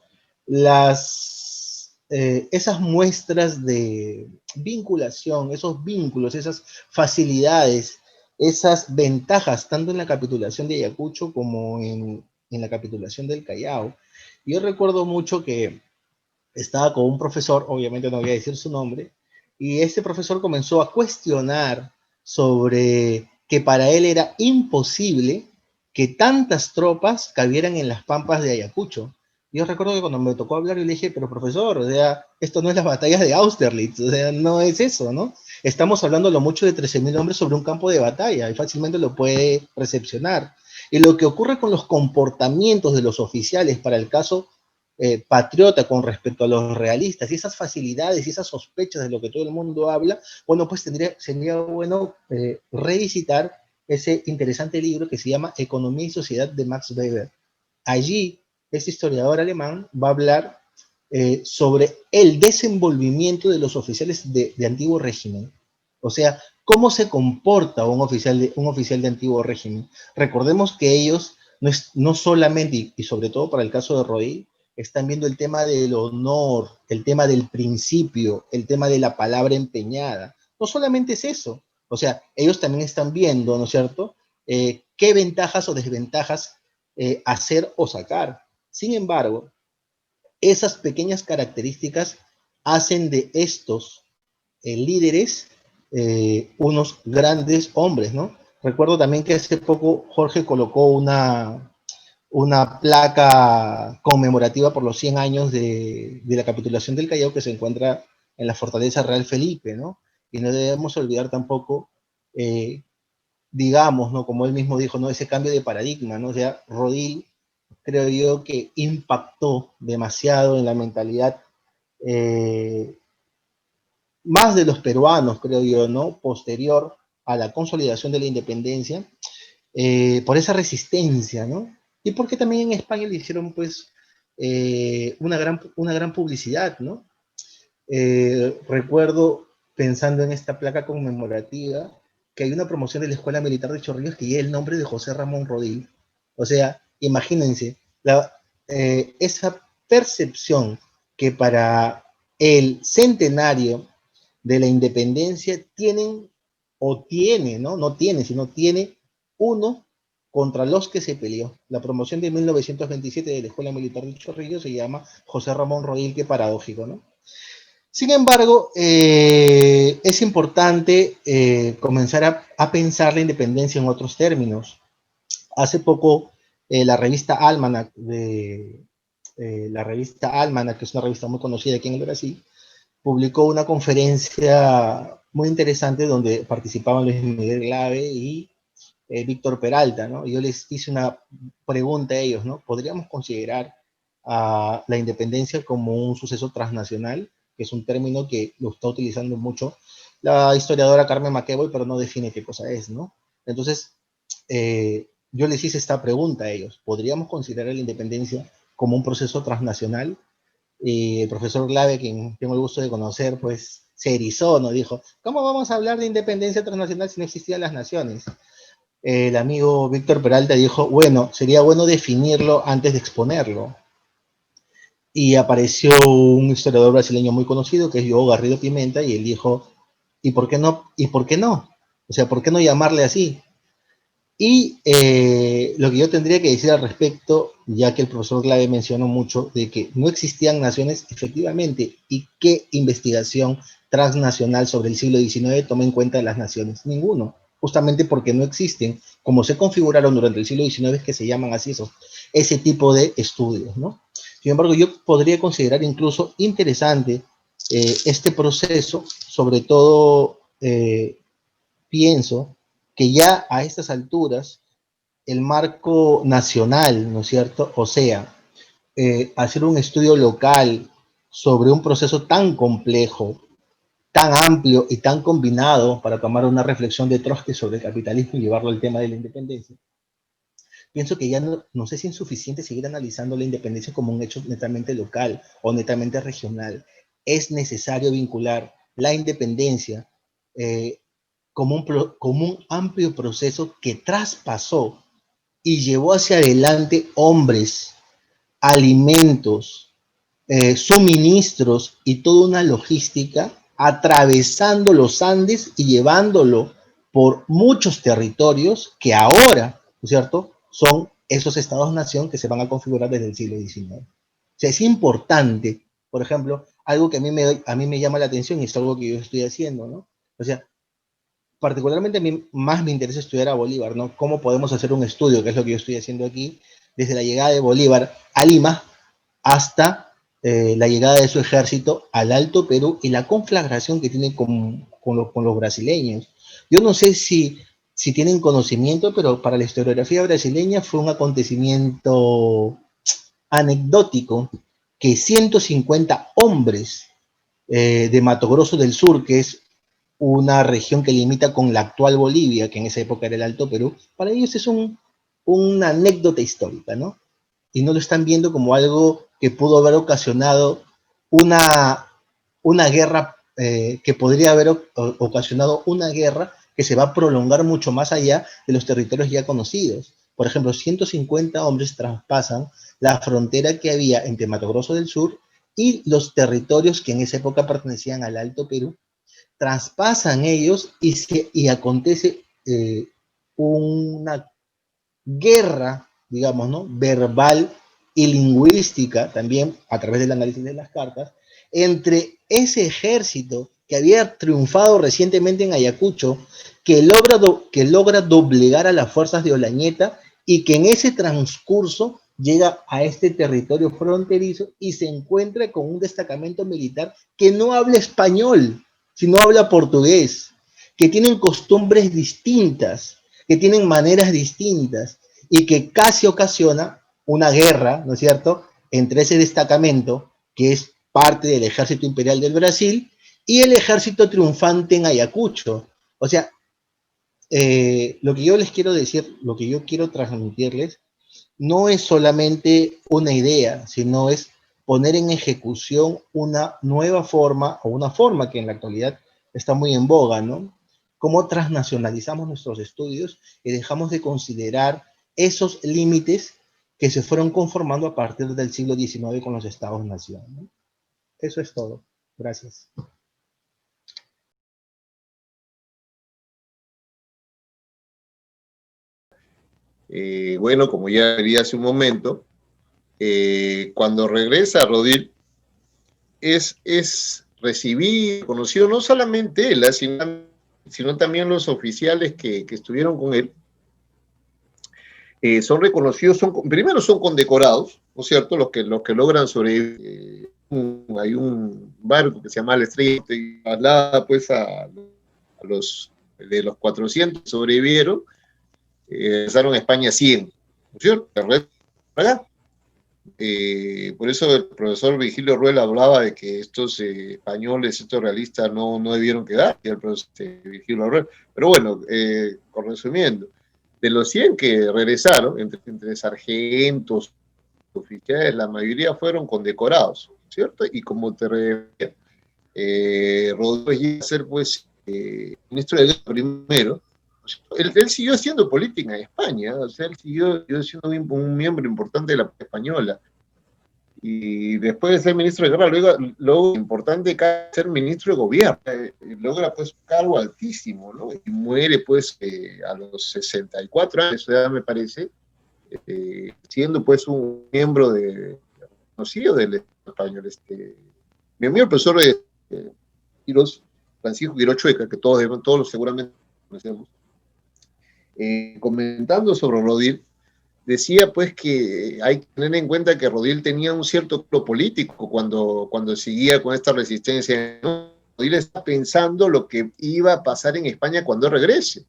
esas muestras de vinculación, esos vínculos, esas facilidades, esas ventajas, tanto en la capitulación de Ayacucho como en la capitulación del Callao. Yo recuerdo mucho que estaba con un profesor, obviamente no voy a decir su nombre, y este profesor comenzó a cuestionar sobre que para él era imposible que tantas tropas cabieran en las pampas de Ayacucho. Yo recuerdo que cuando me tocó hablar, yo le dije, pero profesor, o sea, esto no es las batallas de Austerlitz, o sea, no es eso, ¿no? Estamos hablando lo mucho de 13.000 hombres sobre un campo de batalla, y fácilmente lo puede recepcionar. Y lo que ocurre con los comportamientos de los oficiales para el caso patriota con respecto a los realistas, y esas facilidades y esas sospechas de lo que todo el mundo habla, bueno, pues sería bueno revisitar ese interesante libro que se llama Economía y Sociedad de Max Weber. Allí, este historiador alemán va a hablar sobre el desenvolvimiento de los oficiales de antiguo régimen. O sea, cómo se comporta un oficial de antiguo régimen. Recordemos que ellos no solamente, y sobre todo para el caso de Rodil, están viendo el tema del honor, el tema del principio, el tema de la palabra empeñada. No solamente es eso. O sea, ellos también están viendo, ¿no es cierto?, qué ventajas o desventajas hacer o sacar. Sin embargo, esas pequeñas características hacen de estos líderes unos grandes hombres, ¿no? Recuerdo también que hace poco Jorge colocó una placa conmemorativa por los 100 años de la capitulación del Callao, que se encuentra en la Fortaleza Real Felipe, ¿no? Y no debemos olvidar tampoco, digamos, ¿no?, como él mismo dijo, ¿no?, ese cambio de paradigma, ¿no? O sea, Rodil, creo yo, que impactó demasiado en la mentalidad más de los peruanos, creo yo, ¿no?, posterior a la consolidación de la independencia, por esa resistencia, ¿no? Y porque también en España le hicieron, pues, una gran publicidad, ¿no? Recuerdo, pensando en esta placa conmemorativa, que hay una promoción de la Escuela Militar de Chorrillos que lleva el nombre de José Ramón Rodil. O sea, imagínense, esa percepción que para el centenario de la independencia tiene, ¿no? No tiene, sino tiene uno contra los que se peleó. La promoción de 1927 de la Escuela Militar de Chorrillos se llama José Ramón Rodil, qué paradójico, ¿no? Sin embargo, es importante comenzar a pensar la independencia en otros términos. Hace poco, la revista Almanac, que es una revista muy conocida aquí en el Brasil, publicó una conferencia muy interesante donde participaban Luis Miguel Glave y Víctor Peralta, ¿no? Yo les hice una pregunta a ellos, ¿no? ¿Podríamos considerar a la independencia como un suceso transnacional? Que es un término que lo está utilizando mucho la historiadora Carmen McEvoy, pero no define qué cosa es, ¿no? Entonces, yo les hice esta pregunta a ellos. ¿Podríamos considerar la independencia como un proceso transnacional? Y el profesor Glave, quien tengo el gusto de conocer, pues se erizó, ¿no? Dijo, ¿cómo vamos a hablar de independencia transnacional si no existían las naciones? El amigo Víctor Peralta dijo, bueno, sería bueno definirlo antes de exponerlo. Y apareció un historiador brasileño muy conocido, que es João Garrido Pimenta, y él dijo, ¿y por qué no? ¿Y por qué no? O sea, ¿por qué no llamarle así? Y lo que yo tendría que decir al respecto, ya que el profesor Glave mencionó mucho de que no existían naciones, efectivamente, y qué investigación transnacional sobre el siglo XIX toma en cuenta de las naciones. Ninguno, justamente porque no existen, como se configuraron durante el siglo XIX, que se llaman así ese tipo de estudios, ¿no? Sin embargo, yo podría considerar incluso interesante este proceso, sobre todo pienso que ya a estas alturas el marco nacional, ¿no es cierto? O sea, hacer un estudio local sobre un proceso tan complejo, tan amplio y tan combinado, para tomar una reflexión de Trotsky sobre el capitalismo y llevarlo al tema de la independencia. Pienso que ya no sé si es suficiente seguir analizando la independencia como un hecho netamente local o netamente regional. Es necesario vincular la independencia como un amplio proceso que traspasó y llevó hacia adelante hombres, alimentos, suministros y toda una logística, atravesando los Andes y llevándolo por muchos territorios que ahora, ¿no es cierto?, son esos estados-nación que se van a configurar desde el siglo XIX. O sea, es importante, por ejemplo, algo que a mí me llama la atención y es algo que yo estoy haciendo, ¿no? O sea, particularmente a mí más me interesa estudiar a Bolívar, ¿no? ¿Cómo podemos hacer un estudio, que es lo que yo estoy haciendo aquí, desde la llegada de Bolívar a Lima hasta la llegada de su ejército al Alto Perú y la conflagración que tiene con los brasileños? Yo no sé si tienen conocimiento, pero para la historiografía brasileña fue un acontecimiento anecdótico que 150 hombres de Mato Grosso del Sur, que es una región que limita con la actual Bolivia, que en esa época era el Alto Perú, para ellos es una anécdota histórica, ¿no? Y no lo están viendo como algo que pudo haber ocasionado una guerra, que podría haber ocasionado una guerra que se va a prolongar mucho más allá de los territorios ya conocidos. Por ejemplo, 150 hombres traspasan la frontera que había entre Mato Grosso del Sur y los territorios que en esa época pertenecían al Alto Perú, traspasan ellos y acontece una guerra, digamos, ¿no? Verbal y lingüística, también a través del análisis de las cartas, entre ese ejército que había triunfado recientemente en Ayacucho, que logra doblegar a las fuerzas de Olañeta y que en ese transcurso llega a este territorio fronterizo y se encuentra con un destacamento militar que no habla español, sino habla portugués, que tienen costumbres distintas, que tienen maneras distintas y que casi ocasiona una guerra, ¿no es cierto?, entre ese destacamento, que es parte del ejército imperial del Brasil, y el ejército triunfante en Ayacucho. O sea, lo que yo les quiero decir, lo que yo quiero transmitirles, no es solamente una idea, sino es poner en ejecución una nueva forma, o una forma que en la actualidad está muy en boga, ¿no? Cómo transnacionalizamos nuestros estudios y dejamos de considerar esos límites que se fueron conformando a partir del siglo XIX con los Estados-nación, ¿no? Eso es todo. Gracias. Bueno, como ya leí hace un momento, cuando regresa Rodil, es recibido, conocido no solamente él, sino también los oficiales que estuvieron con él. Son reconocidos, primero son condecorados, ¿no es cierto? Los que logran sobrevivir. Hay un barco que se llama La Estrella y traslada pues a los de los 400 que sobrevivieron, regresaron a España 100, ¿no es cierto? Por eso el profesor Vigilio Ruel hablaba de que estos españoles, estos realistas no debieron quedar, y el profesor Vigilio Ruel. Pero bueno, resumiendo, de los 100 que regresaron, entre sargentos, oficiales, la mayoría fueron condecorados, ¿cierto? Y como te refería, Rodríguez llega a ser, pues, ministro de Guerra primero. Él siguió haciendo política en España, o sea, él siguió siendo un miembro importante de la española. Y después de ser ministro de Guerra, luego importante ser ministro de gobierno, logra pues un cargo altísimo, ¿no? Y muere pues a los 64 años de edad, me parece, siendo pues un miembro conocido del Estado español. Mi amigo el profesor Quirós, Francisco Quirós Chueca, que todos seguramente conocemos, comentando sobre Rodil, decía pues que hay que tener en cuenta que Rodil tenía un cierto club político cuando seguía con esta resistencia. Rodil está pensando lo que iba a pasar en España cuando regrese.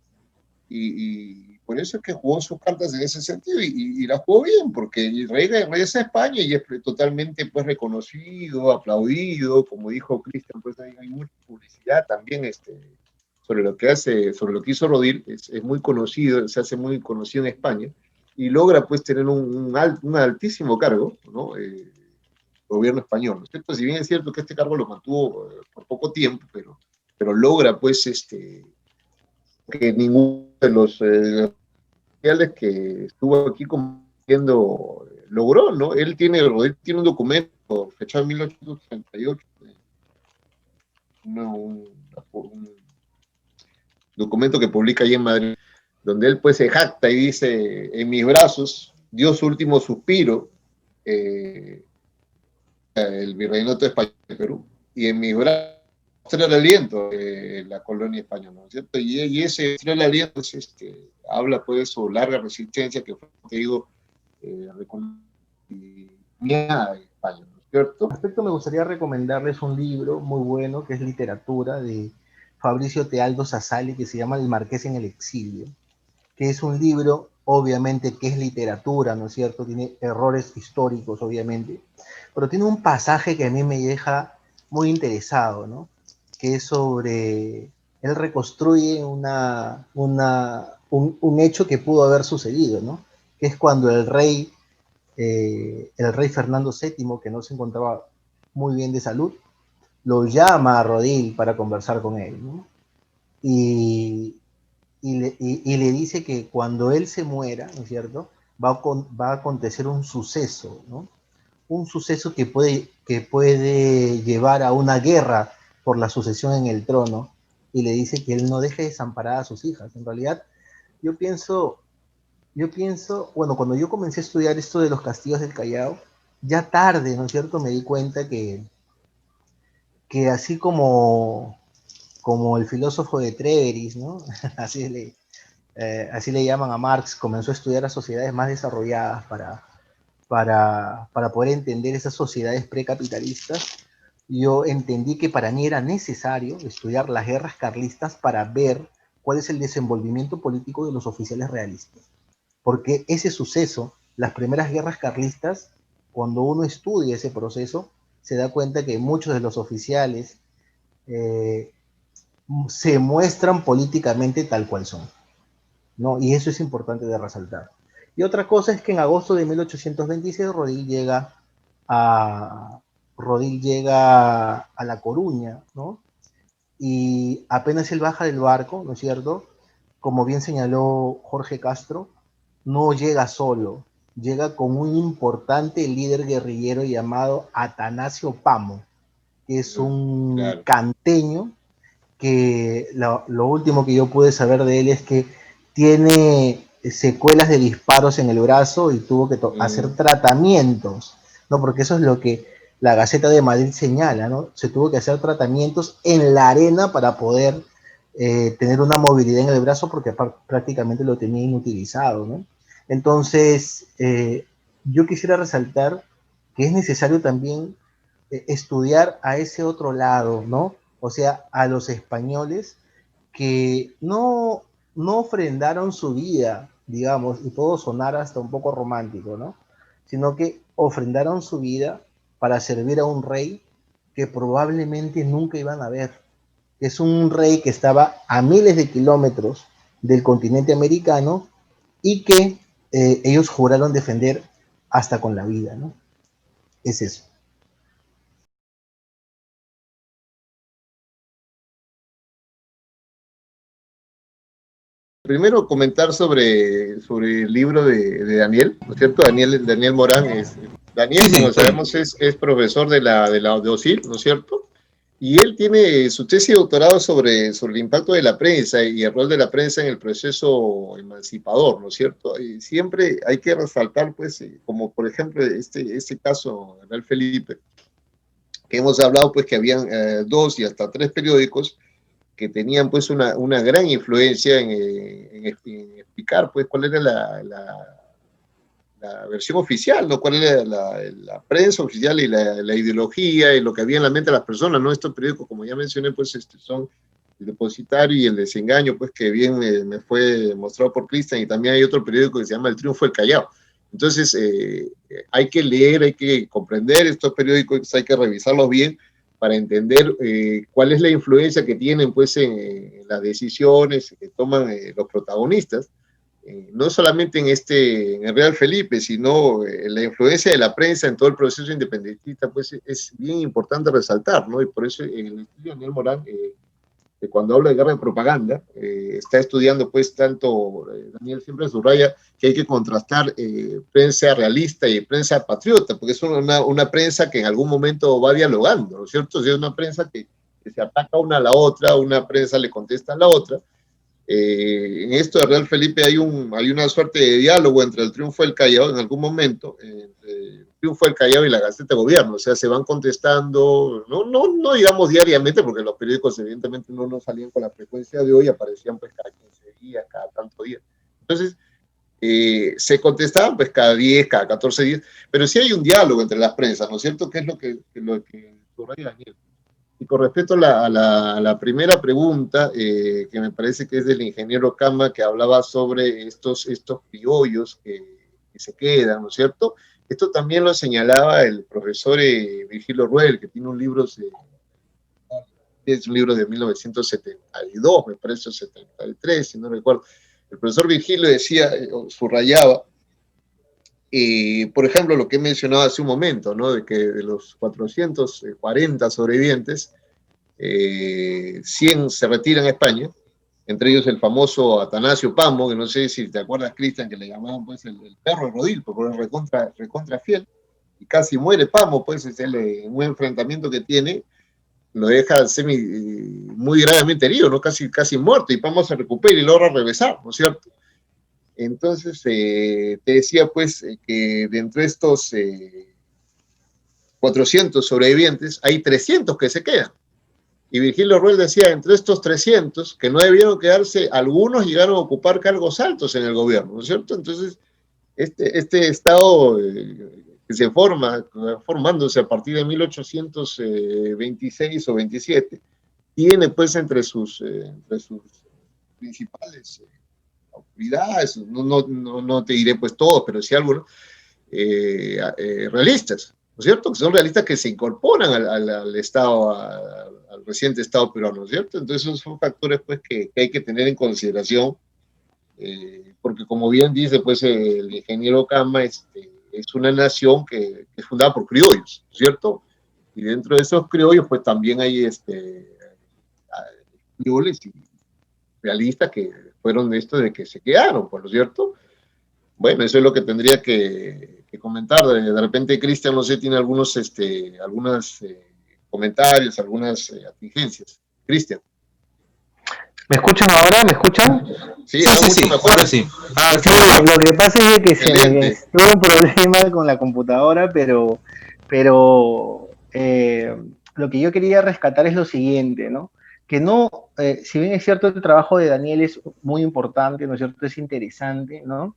Y por eso es que jugó sus cartas en ese sentido y la jugó bien, porque regresa a España y es totalmente pues reconocido, aplaudido, como dijo Cristian, pues hay mucha publicidad también sobre lo que hizo Rodil, es muy conocido, se hace muy conocido en España y logra pues tener un altísimo cargo, ¿no? Gobierno español, ¿no es cierto? Si bien es cierto que este cargo lo mantuvo por poco tiempo, pero logra pues que ninguno de los oficiales que estuvo aquí combatiendo logró, ¿no? Él tiene un documento fechado en 1838, un documento que publica ahí en Madrid, donde él pues se jacta y dice: en mis brazos dio su último suspiro el virreinato español de Perú, y en mis brazos mostré el aliento de la colonia española, ¿no es cierto? Y ese el aliento habla pues de su larga resistencia que fue, te digo, reconocida en España, ¿no es cierto? Al respecto, me gustaría recomendarles un libro muy bueno que es literatura de Fabricio Tealdo Sassali, que se llama El Marqués en el exilio, que es un libro obviamente que es literatura, ¿no es cierto? Tiene errores históricos, obviamente, pero tiene un pasaje que a mí me deja muy interesado, ¿no? Que es sobre, él reconstruye un hecho que pudo haber sucedido, ¿no? Que es cuando el rey Fernando VII, que no se encontraba muy bien de salud, lo llama a Rodil para conversar con él, ¿no? Y, y le dice que cuando él se muera, ¿no es cierto?, va a acontecer un suceso, ¿no? Un suceso que puede llevar a una guerra por la sucesión en el trono, y le dice que él no deje desamparadas a sus hijas. En realidad, yo pienso, bueno, cuando yo comencé a estudiar esto de los castillos del Callao, ya tarde, ¿no es cierto?, me di cuenta que así como el filósofo de Treveris, ¿no? Así le llaman a Marx, comenzó a estudiar a sociedades más desarrolladas para poder entender esas sociedades precapitalistas. Yo entendí que para mí era necesario estudiar las guerras carlistas para ver cuál es el desenvolvimiento político de los oficiales realistas. Porque ese suceso, las primeras guerras carlistas, cuando uno estudia ese proceso, se da cuenta que muchos de los oficiales eh, se muestran políticamente tal cual son, ¿no? Y eso es importante de resaltar. Y otra cosa es que en agosto de 1826 Rodil llega a La Coruña, ¿no? Y apenas él baja del barco, ¿no es cierto?, como bien señaló Jorge Castro, no llega solo, llega con un importante líder guerrillero llamado Atanasio Pamo, que es un Claro. canteño que lo último que yo pude saber de él es que tiene secuelas de disparos en el brazo y tuvo que hacer tratamientos, ¿no? Porque eso es lo que la Gaceta de Madrid señala, ¿no? Se tuvo que hacer tratamientos en la arena para poder tener una movilidad en el brazo porque prácticamente lo tenía inutilizado, ¿no? Entonces, yo quisiera resaltar que es necesario también estudiar a ese otro lado, ¿no? O sea, a los españoles que no ofrendaron su vida, digamos, y puedo sonar hasta un poco romántico, ¿no? Sino que ofrendaron su vida para servir a un rey que probablemente nunca iban a ver. Es un rey que estaba a miles de kilómetros del continente americano y que ellos juraron defender hasta con la vida, ¿no? Es eso. Primero comentar sobre el libro de Daniel, ¿no es cierto? Daniel Morán Daniel, Sí, como sabemos, es profesor de la OSIL, ¿no es cierto? Y él tiene su tesis de doctorado sobre el impacto de la prensa y el rol de la prensa en el proceso emancipador, ¿no es cierto? Y siempre hay que resaltar, pues, como por ejemplo este caso de Real Felipe, que hemos hablado, pues, que habían 2 y hasta 3 periódicos que tenían pues una gran influencia en explicar pues cuál era la versión oficial, ¿no? Cuál era la prensa oficial y la ideología y lo que había en la mente de las personas, ¿no? Estos periódicos, como ya mencioné, pues son el Depositario y el Desengaño, pues que bien me fue mostrado por Cristian, y también hay otro periódico que se llama El Triunfo del Callao. Entonces, hay que leer, hay que comprender estos periódicos, hay que revisarlos bien para entender cuál es la influencia que tienen pues en las decisiones que toman los protagonistas, no solamente en el Real Felipe, sino la influencia de la prensa en todo el proceso independentista, pues es bien importante resaltar, ¿no? Y por eso en el estudio de Daniel Morán, cuando habla de guerra de propaganda, está estudiando pues tanto, Daniel siempre subraya que hay que contrastar prensa realista y prensa patriota, porque es una prensa que en algún momento va dialogando, ¿no es cierto? Si es una prensa que se ataca una a la otra, una prensa le contesta a la otra. En esto de Real Felipe hay una suerte de diálogo entre el Triunfo del Callao en algún momento, el Triunfo del Callao y la Gaceta de Gobierno, o sea, se van contestando, no digamos diariamente, porque los periódicos evidentemente no salían con la frecuencia de hoy, aparecían pues cada 15 días, cada tanto días. Entonces, se contestaban pues cada 10, cada 14 días, pero sí hay un diálogo entre las prensas, ¿no es cierto? Que es lo que subraya Daniel. Y con respecto a la primera pregunta, que me parece que es del ingeniero Cama, que hablaba sobre estos criollos que se quedan, ¿no es cierto? Esto también lo señalaba el profesor Virgilio Ruel, que tiene un libro, es un libro de 1972, me parece, 73, si no recuerdo. El profesor Virgilio decía, subrayaba, por ejemplo, lo que he mencionado hace un momento, ¿no? De que de los 440 sobrevivientes, 100 se retiran a España, entre ellos el famoso Atanasio Pamo, que no sé si te acuerdas, Cristian, que le llamaban pues el perro de Rodil, porque era recontra fiel, y casi muere Pamo, pues es un enfrentamiento que tiene, lo deja muy gravemente herido, ¿no? Casi muerto, y Pamo se recupera y logra regresar, ¿no es cierto? Entonces, te decía pues que de entre estos 400 sobrevivientes, hay 300 que se quedan. Y Virgilio Ruel decía, entre estos 300, que no debieron quedarse, algunos llegaron a ocupar cargos altos en el gobierno, ¿no es cierto? Entonces, este Estado que se formándose a partir de 1826 o 27, tiene pues entre sus principales autoridades, no te diré pues todos, pero sí algunos, realistas, ¿no es cierto? Que son realistas que se incorporan al Estado, al reciente Estado peruano, ¿no es cierto? Entonces esos son factores pues que hay que tener en consideración, porque como bien dice pues el ingeniero Cama, es una nación que es fundada por criollos, ¿no es cierto? Y dentro de esos criollos pues también hay criollos y realistas que fueron de esto de que se quedaron, ¿por lo cierto? Bueno, eso es lo que tendría que comentar. De repente, Cristian, no sé, tiene algunos comentarios, algunas atingencias. Cristian. ¿Me escuchan ahora? ¿Me escuchan? Sí, mucho mejor. Ahora sí. Sí, lo que pasa es que tuve un problema con la computadora, pero lo que yo quería rescatar es lo siguiente, ¿no? Que no, si bien es cierto el trabajo de Daniel es muy importante, ¿no es cierto? Es interesante, ¿no?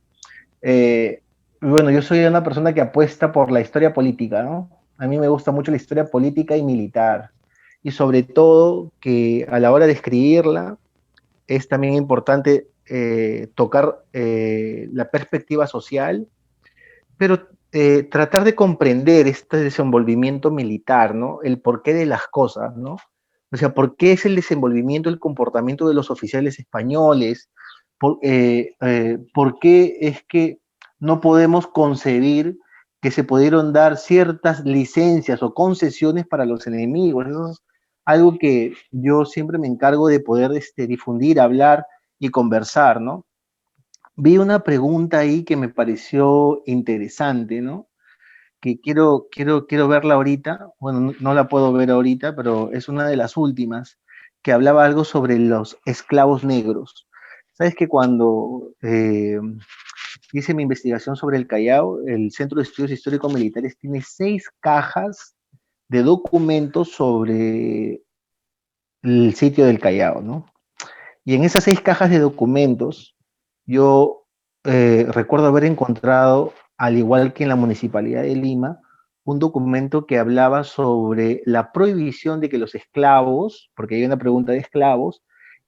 Bueno, yo soy una persona que apuesta por la historia política, ¿no? A mí me gusta mucho la historia política y militar. Y sobre todo que a la hora de escribirla es también importante tocar la perspectiva social, pero tratar de comprender este desenvolvimiento militar, ¿no? El porqué de las cosas, ¿no? O sea, ¿por qué es el desenvolvimiento, el comportamiento de los oficiales españoles? ¿Por qué es que no podemos concebir que se pudieron dar ciertas licencias o concesiones para los enemigos? Eso es algo que yo siempre me encargo de poder difundir, hablar y conversar, ¿no? Vi una pregunta ahí que me pareció interesante, ¿no? Que quiero verla ahorita, bueno, no la puedo ver ahorita, pero es una de las últimas, que hablaba algo sobre los esclavos negros. Sabes que cuando hice mi investigación sobre el Callao, el Centro de Estudios Históricos Militares tiene 6 cajas de documentos sobre el sitio del Callao, ¿no? Y en esas 6 cajas de documentos, yo recuerdo haber encontrado, al igual que en la Municipalidad de Lima, un documento que hablaba sobre la prohibición de que los esclavos, porque hay una pregunta de esclavos,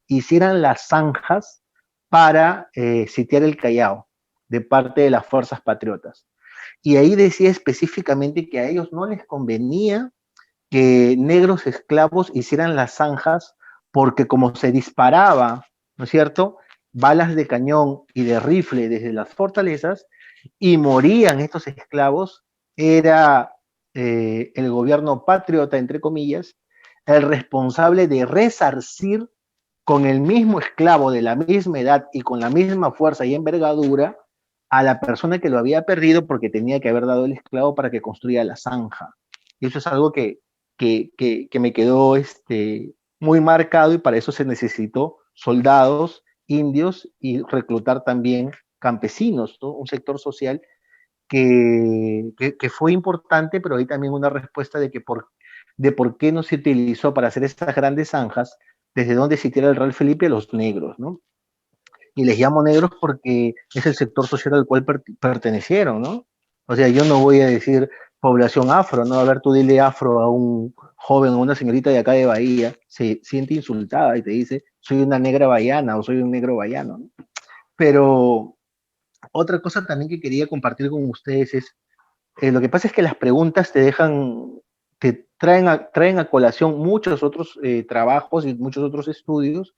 hicieran las zanjas para sitiar el Callao de parte de las fuerzas patriotas. Y ahí decía específicamente que a ellos no les convenía que negros esclavos hicieran las zanjas porque como se disparaba, ¿no es cierto?, balas de cañón y de rifle desde las fortalezas y morían estos esclavos, era el gobierno patriota, entre comillas, el responsable de resarcir con el mismo esclavo de la misma edad y con la misma fuerza y envergadura a la persona que lo había perdido porque tenía que haber dado el esclavo para que construya la zanja. Y eso es algo que me quedó muy marcado, y para eso se necesitó soldados, indios y reclutar también campesinos, ¿no? Un sector social que fue importante, pero hay también una respuesta de por qué no se utilizó para hacer estas grandes zanjas, desde donde sitiara el Real Felipe a los negros, ¿no? Y les llamo negros porque es el sector social al cual pertenecieron, ¿no? O sea, yo no voy a decir población afro, ¿no? A ver, tú dile afro a un joven, a una señorita de acá de Bahía, se siente insultada y te dice, soy una negra bahiana o soy un negro bahiano, ¿no? Pero otra cosa también que quería compartir con ustedes es, lo que pasa es que las preguntas te dejan, te traen a colación muchos otros trabajos y muchos otros estudios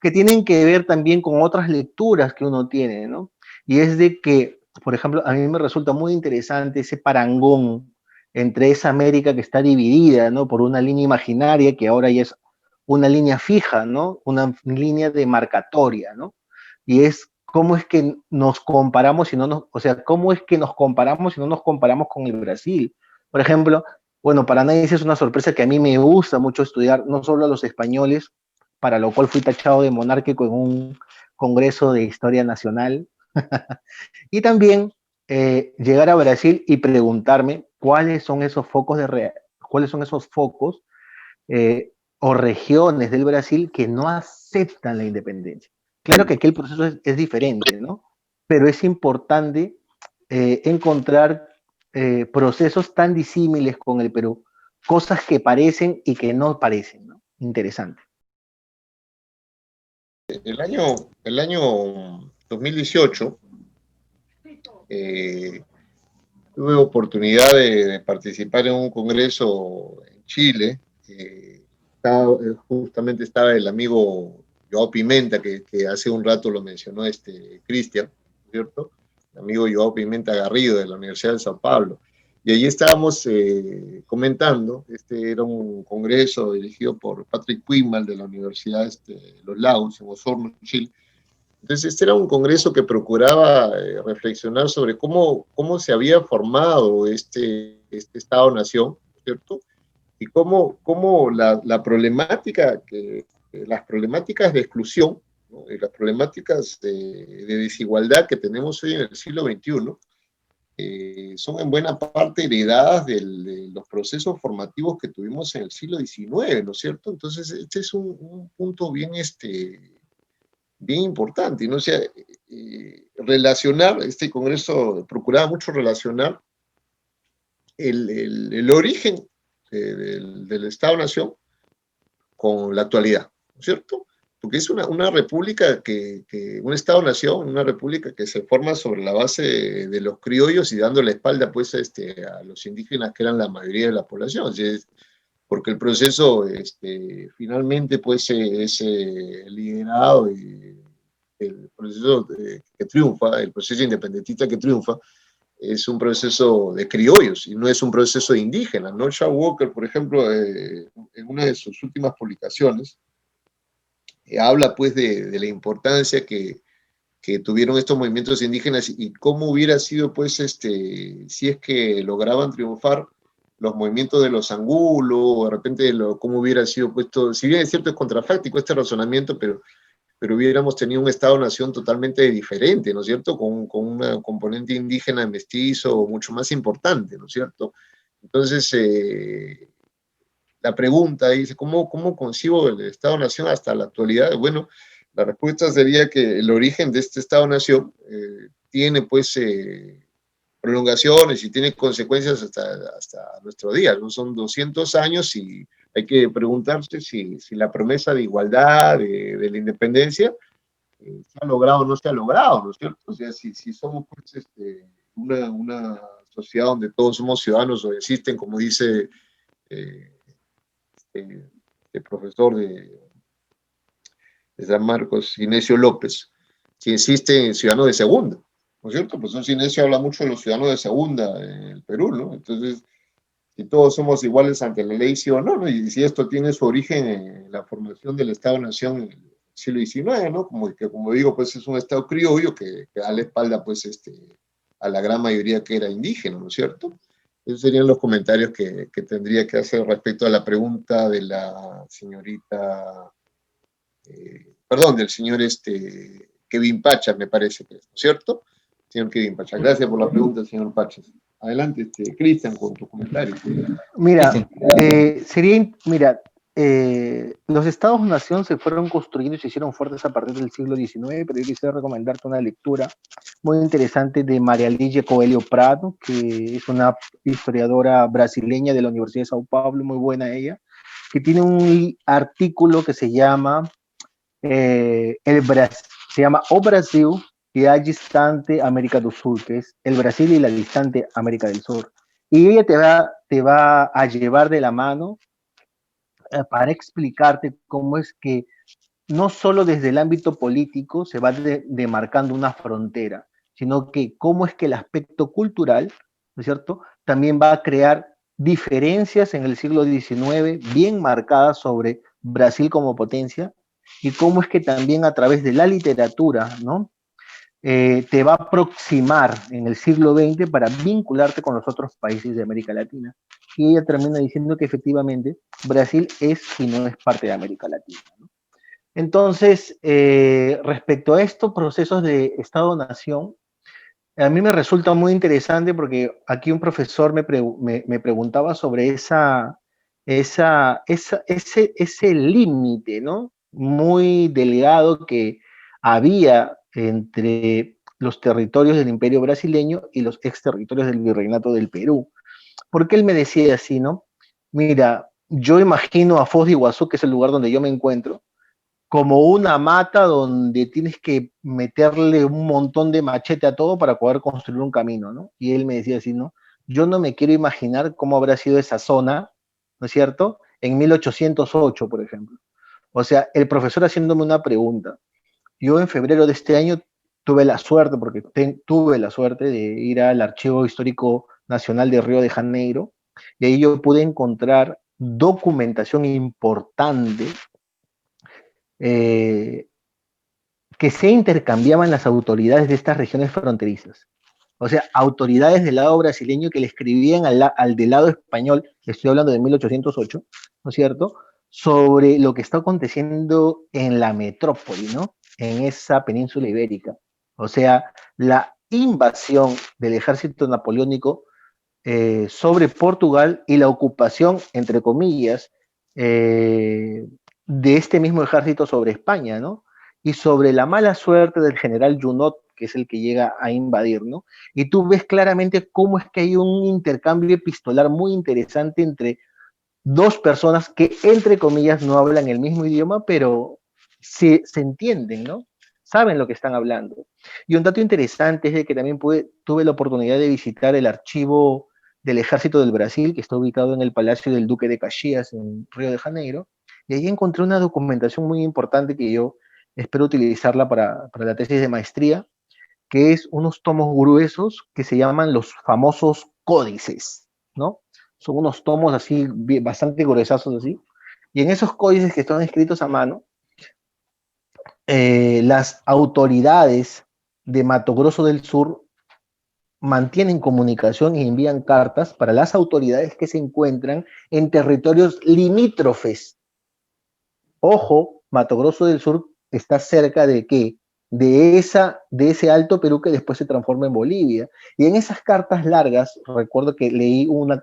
que tienen que ver también con otras lecturas que uno tiene, ¿no? Y es de que, por ejemplo, a mí me resulta muy interesante ese parangón entre esa América que está dividida, ¿no? Por una línea imaginaria que ahora ya es una línea fija, ¿no? Una línea demarcatoria, ¿no? Y es cómo es que nos comparamos si no nos, o sea, cómo es que nos comparamos si no nos comparamos con el Brasil. Por ejemplo, bueno, para nadie es una sorpresa que a mí me gusta mucho estudiar no solo a los españoles, para lo cual fui tachado de monárquico en un congreso de historia nacional, y también llegar a Brasil y preguntarme cuáles son esos focos o regiones del Brasil que no aceptan la independencia. Claro que aquí el proceso es diferente, ¿no? Pero es importante encontrar procesos tan disímiles con el Perú, cosas que parecen y que no parecen, ¿no? Interesante. El año 2018 tuve oportunidad de participar en un congreso en Chile. Justamente estaba el amigo Joao Pimenta, que hace un rato lo mencionó Cristian, ¿cierto? El amigo Joao Pimenta Garrido de la Universidad de Sao Paulo. Y allí estábamos comentando, era un congreso dirigido por Patrick Puigmal de la Universidad de Los Lagos, en Osorno, Chile. Entonces, este era un congreso que procuraba reflexionar sobre cómo se había formado este Estado-Nación, ¿cierto? Y cómo la problemática, las problemáticas de exclusión, ¿no? Y las problemáticas de desigualdad que tenemos hoy en el siglo XXI, son en buena parte heredadas de los procesos formativos que tuvimos en el siglo XIX, ¿no es cierto? Entonces, este es un punto bien importante, ¿no? O sea, relacionar, este congreso procuraba mucho relacionar el origen del Estado-Nación con la actualidad, ¿no es cierto? Porque es una república un Estado-Nación, una república que se forma sobre la base de los criollos y dando la espalda pues a los indígenas que eran la mayoría de la población. O sea, porque el proceso finalmente pues es liderado y el proceso que triunfa, el proceso independentista que triunfa, es un proceso de criollos y no es un proceso de indígenas, ¿no? Shaw Walker, por ejemplo, en una de sus últimas publicaciones, habla pues de la importancia que tuvieron estos movimientos indígenas y cómo hubiera sido pues si es que lograban triunfar los movimientos de los angulos, o de repente cómo hubiera sido puesto, si bien es cierto es contrafáctico este razonamiento, pero hubiéramos tenido un Estado-Nación totalmente diferente, ¿no es cierto? Con una componente indígena mestizo mucho más importante, ¿no es cierto? Entonces, la pregunta dice, ¿cómo concibo el Estado-Nación hasta la actualidad? Bueno, la respuesta sería que el origen de este Estado-Nación tiene pues prolongaciones y tiene consecuencias hasta nuestro día, ¿no? Son 200 años y hay que preguntarse si la promesa de igualdad, de la independencia, se ha logrado o no se ha logrado, ¿no es cierto? O sea, si somos pues, una sociedad donde todos somos ciudadanos o existen, como dice el profesor de San Marcos, Inesio López, si existen ciudadanos de segunda, ¿no es cierto? Pues Inesio habla mucho de los ciudadanos de segunda en el Perú, ¿no? Entonces, si todos somos iguales ante la ley, sí o no, ¿no? Y si esto tiene su origen en la formación del Estado-Nación en el siglo XIX, ¿no? Como digo, pues es un Estado criollo que da la espalda, pues, a la gran mayoría que era indígena, ¿no es cierto? Esos serían los comentarios que tendría que hacer respecto a la pregunta de la señorita, perdón, del señor Kevin Pachas, me parece que es, ¿no es cierto? Señor Kevin Pachas. Gracias por la pregunta, señor Pachas. Adelante, Cristian, con tu comentario. Mira, mira, los estados-nación se fueron construyendo y se hicieron fuertes a partir del siglo XIX, pero yo quisiera recomendarte una lectura muy interesante de Maria Ligia Coelho Prado, que es una historiadora brasileña de la Universidad de Sao Paulo, muy buena ella, que tiene un artículo que se llama se llama O Brasil y a Distante América do Sul, que es el Brasil y la distante América del Sur. Y ella te va a llevar de la mano para explicarte cómo es que no solo desde el ámbito político se va demarcando una frontera, sino que cómo es que el aspecto cultural, ¿no es cierto?, también va a crear diferencias en el siglo XIX bien marcadas sobre Brasil como potencia y cómo es que también a través de la literatura, ¿no?, te va a aproximar en el siglo XX para vincularte con los otros países de América Latina. Y ella termina diciendo que efectivamente Brasil es y no es parte de América Latina, ¿no? Entonces, respecto a estos procesos de Estado-Nación, a mí me resulta muy interesante porque aquí un profesor me preguntaba sobre ese límite, ¿no?, muy delgado que había entre los territorios del Imperio brasileño y los exterritorios del Virreinato del Perú. Porque él me decía así, ¿no? Mira, yo imagino a Foz de Iguazú, que es el lugar donde yo me encuentro, como una mata donde tienes que meterle un montón de machete a todo para poder construir un camino, ¿no? Y él me decía así, ¿no? Yo no me quiero imaginar cómo habrá sido esa zona, ¿no es cierto?, en 1808, por ejemplo. O sea, el profesor haciéndome una pregunta. Yo en febrero de este año tuve la suerte, porque tuve la suerte de ir al Archivo Histórico Nacional de Río de Janeiro, y ahí yo pude encontrar documentación importante eh, que se intercambiaban las autoridades de estas regiones fronterizas. O sea, autoridades del lado brasileño que le escribían al del lado español, estoy hablando de 1808, ¿no es cierto?, sobre lo que está aconteciendo en la metrópoli, ¿no?, en esa península ibérica. O sea, la invasión del ejército napoleónico sobre Portugal y la ocupación, entre comillas, de este mismo ejército sobre España, ¿no? Y sobre la mala suerte del general Junot, que es el que llega a invadir, ¿no? Y tú ves claramente cómo es que hay un intercambio epistolar muy interesante entre dos personas que, entre comillas, no hablan el mismo idioma, pero se entienden, ¿no? Saben lo que están hablando. Y un dato interesante es de que también tuve la oportunidad de visitar el archivo del Ejército del Brasil, que está ubicado en el Palacio del Duque de Caxias, en Río de Janeiro, y ahí encontré una documentación muy importante que yo espero utilizarla para la tesis de maestría, que es unos tomos gruesos que se llaman los famosos códices, ¿no? Son unos tomos así, bastante gruesos así, y en esos códices que están escritos a mano, las autoridades de Mato Grosso del Sur mantienen comunicación y envían cartas para las autoridades que se encuentran en territorios limítrofes. Ojo, Mato Grosso del Sur está cerca de qué? De ese Alto Perú que después se transforma en Bolivia. Y en esas cartas largas, recuerdo que leí una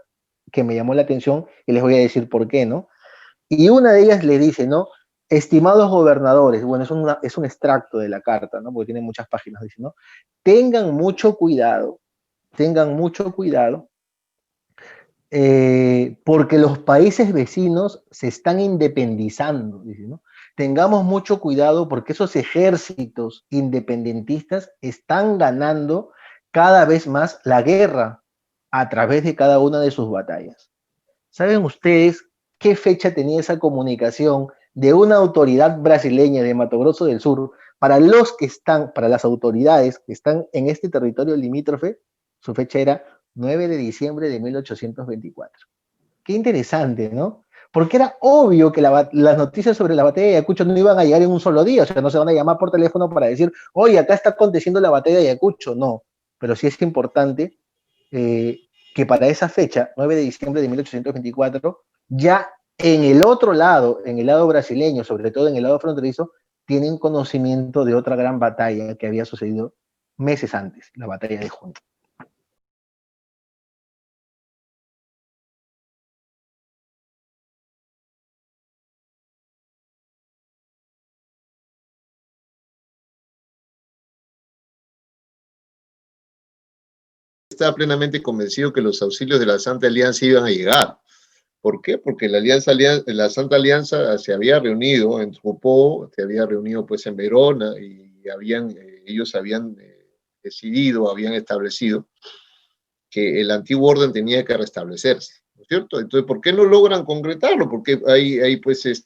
que me llamó la atención y les voy a decir por qué, ¿no? Y una de ellas le dice, ¿no? Estimados gobernadores, bueno, es un extracto de la carta, ¿no?, porque tiene muchas páginas, dice, ¿no? Tengan mucho cuidado, porque los países vecinos se están independizando, dice, ¿no? Tengamos mucho cuidado porque esos ejércitos independentistas están ganando cada vez más la guerra a través de cada una de sus batallas. ¿Saben ustedes qué fecha tenía esa comunicación de una autoridad brasileña de Mato Grosso del Sur para las autoridades que están en este territorio limítrofe? Su fecha era 9 de diciembre de 1824. Qué interesante, ¿no? Porque era obvio que las noticias sobre la batalla de Ayacucho no iban a llegar en un solo día, o sea, no se van a llamar por teléfono para decir, oye, acá está aconteciendo la batalla de Ayacucho, no, pero sí es importante eh, que para esa fecha, 9 de diciembre de 1824, ya en el otro lado, en el lado brasileño, sobre todo en el lado fronterizo, tienen conocimiento de otra gran batalla que había sucedido meses antes, la batalla de Junio. estaba plenamente convencido que los auxilios de la Santa Alianza iban a llegar. ¿Por qué? Porque la Santa Alianza se había reunido en Trujillo, se había reunido pues en Verona, y ellos habían decidido, habían establecido que el antiguo orden tenía que restablecerse, ¿no es cierto? Entonces, ¿por qué no logran concretarlo? Porque hay pues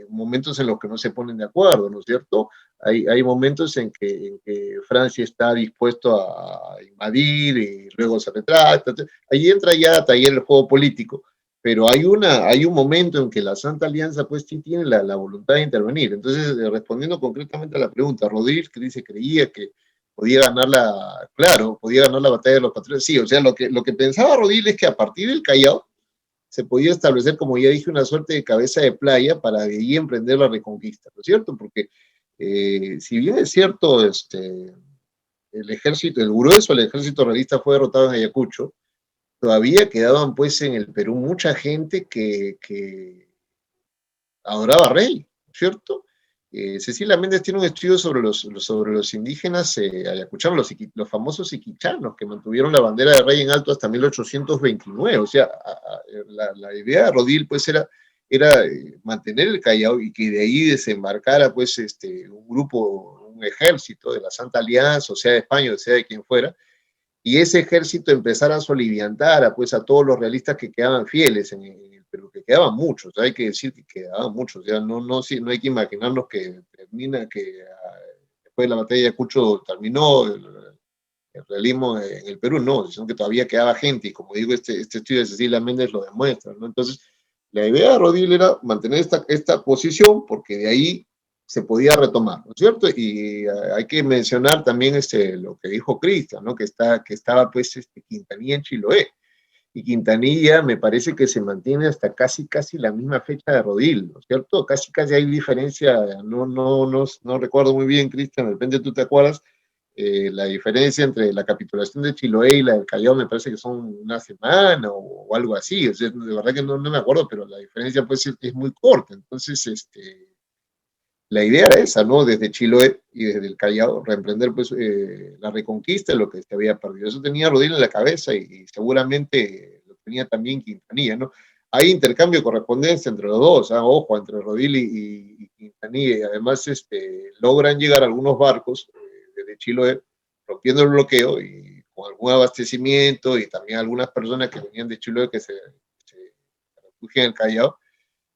momentos en los que no se ponen de acuerdo, ¿no es cierto? Hay momentos en que Francia está dispuesto a invadir y luego se retracta. Ahí entra ya a taller el juego político, pero hay un momento en que la Santa Alianza pues sí tiene la voluntad de intervenir. Entonces, respondiendo concretamente a la pregunta, Rodríguez que dice, creía que podía ganar podía ganar la batalla de los patriotas. Sí, o sea, lo que pensaba Rodil es que a partir del Callao se podía establecer, como ya dije, una suerte de cabeza de playa para de ahí emprender la reconquista, ¿no es cierto? Porque si bien es cierto, el ejército, el grueso del ejército realista fue derrotado en Ayacucho, todavía quedaban pues en el Perú mucha gente que adoraba a Rey, ¿no es cierto? Cecilia Méndez tiene un estudio sobre los indígenas ayacuchanos, los famosos iquichanos, que mantuvieron la bandera de Rey en alto hasta 1829. O sea, la idea de Rodil pues era mantener el Callao y que de ahí desembarcara pues un grupo, un ejército de la Santa Alianza, o sea de España, o sea de quien fuera, y ese ejército empezara a soliviantar pues, a todos los realistas que quedaban fieles en el Perú, que quedaban muchos, hay que decir que quedaban muchos, ya no hay que imaginarnos que después de la batalla de Ayacucho terminó el realismo en el Perú, no, sino que todavía quedaba gente, y como digo, este estudio de Cecilia Méndez lo demuestra, ¿no? Entonces, la idea de Rodil era mantener esta posición, porque de ahí se podía retomar, ¿no es cierto? Y hay que mencionar también lo que dijo Cristian, ¿no? Que estaba pues Quintanilla en Chiloé, y Quintanilla me parece que se mantiene hasta casi la misma fecha de Rodil, ¿no es cierto? Casi hay diferencia, no recuerdo muy bien, Cristian, de repente tú te acuerdas, la diferencia entre la capitulación de Chiloé y la del Callao me parece que son una semana o algo así, o sea, de verdad que no me acuerdo, pero la diferencia pues es muy corta. Entonces, la idea era esa, ¿no? Desde Chiloé y desde el Callao, reemprender pues la reconquista de lo que se había perdido. Eso tenía Rodríguez en la cabeza, y seguramente lo tenía también Quintanilla, ¿no? Hay intercambio de correspondencia entre los dos, ojo, entre Rodríguez y Quintanilla, y además logran llegar algunos barcos desde Chiloé, rompiendo el bloqueo y con algún abastecimiento, y también algunas personas que venían de Chiloé que se refugian en el Callao.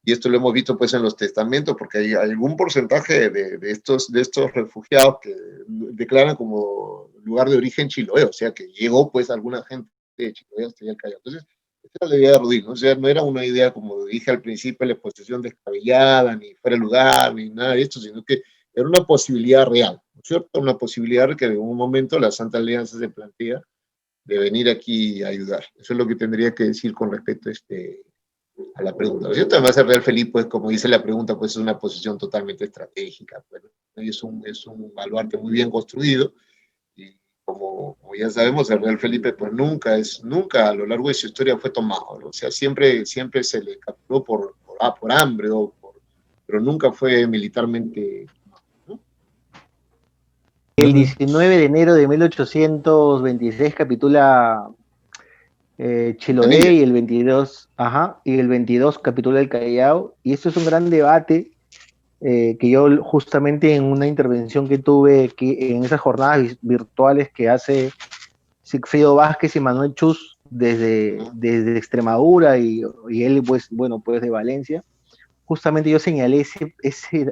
Y esto lo hemos visto pues en los testamentos, porque hay algún porcentaje de estos refugiados que declaran como lugar de origen Chiloé, o sea que llegó pues alguna gente de Chiloé hasta allá al Callao. Entonces, esta era la idea de Rodríguez, ¿no? O sea, no era una idea, como dije al principio, la exposición descabellada, ni fuera de lugar, ni nada de esto, sino que era una posibilidad real, ¿no es cierto? Una posibilidad que en un momento la Santa Alianza se plantea de venir aquí a ayudar. Eso es lo que tendría que decir con respecto a la pregunta, ¿no es cierto? Además, el Real Felipe, pues, como dice la pregunta, pues es una posición totalmente estratégica, pues, ¿no? Y es un baluarte muy bien construido, y como ya sabemos, el Real Felipe, pues nunca a lo largo de su historia fue tomado, ¿no? O sea, siempre se le capturó por hambre, pero nunca fue militarmente, ¿no? El 19 de enero de 1826 capitula Chiloé, y el 22 capitula el Callao, y esto es un gran debate que yo justamente en una intervención que tuve en esas jornadas virtuales que hace Sigfrido Vázquez y Manuel Chus desde Extremadura, y él pues de Valencia, justamente yo señalé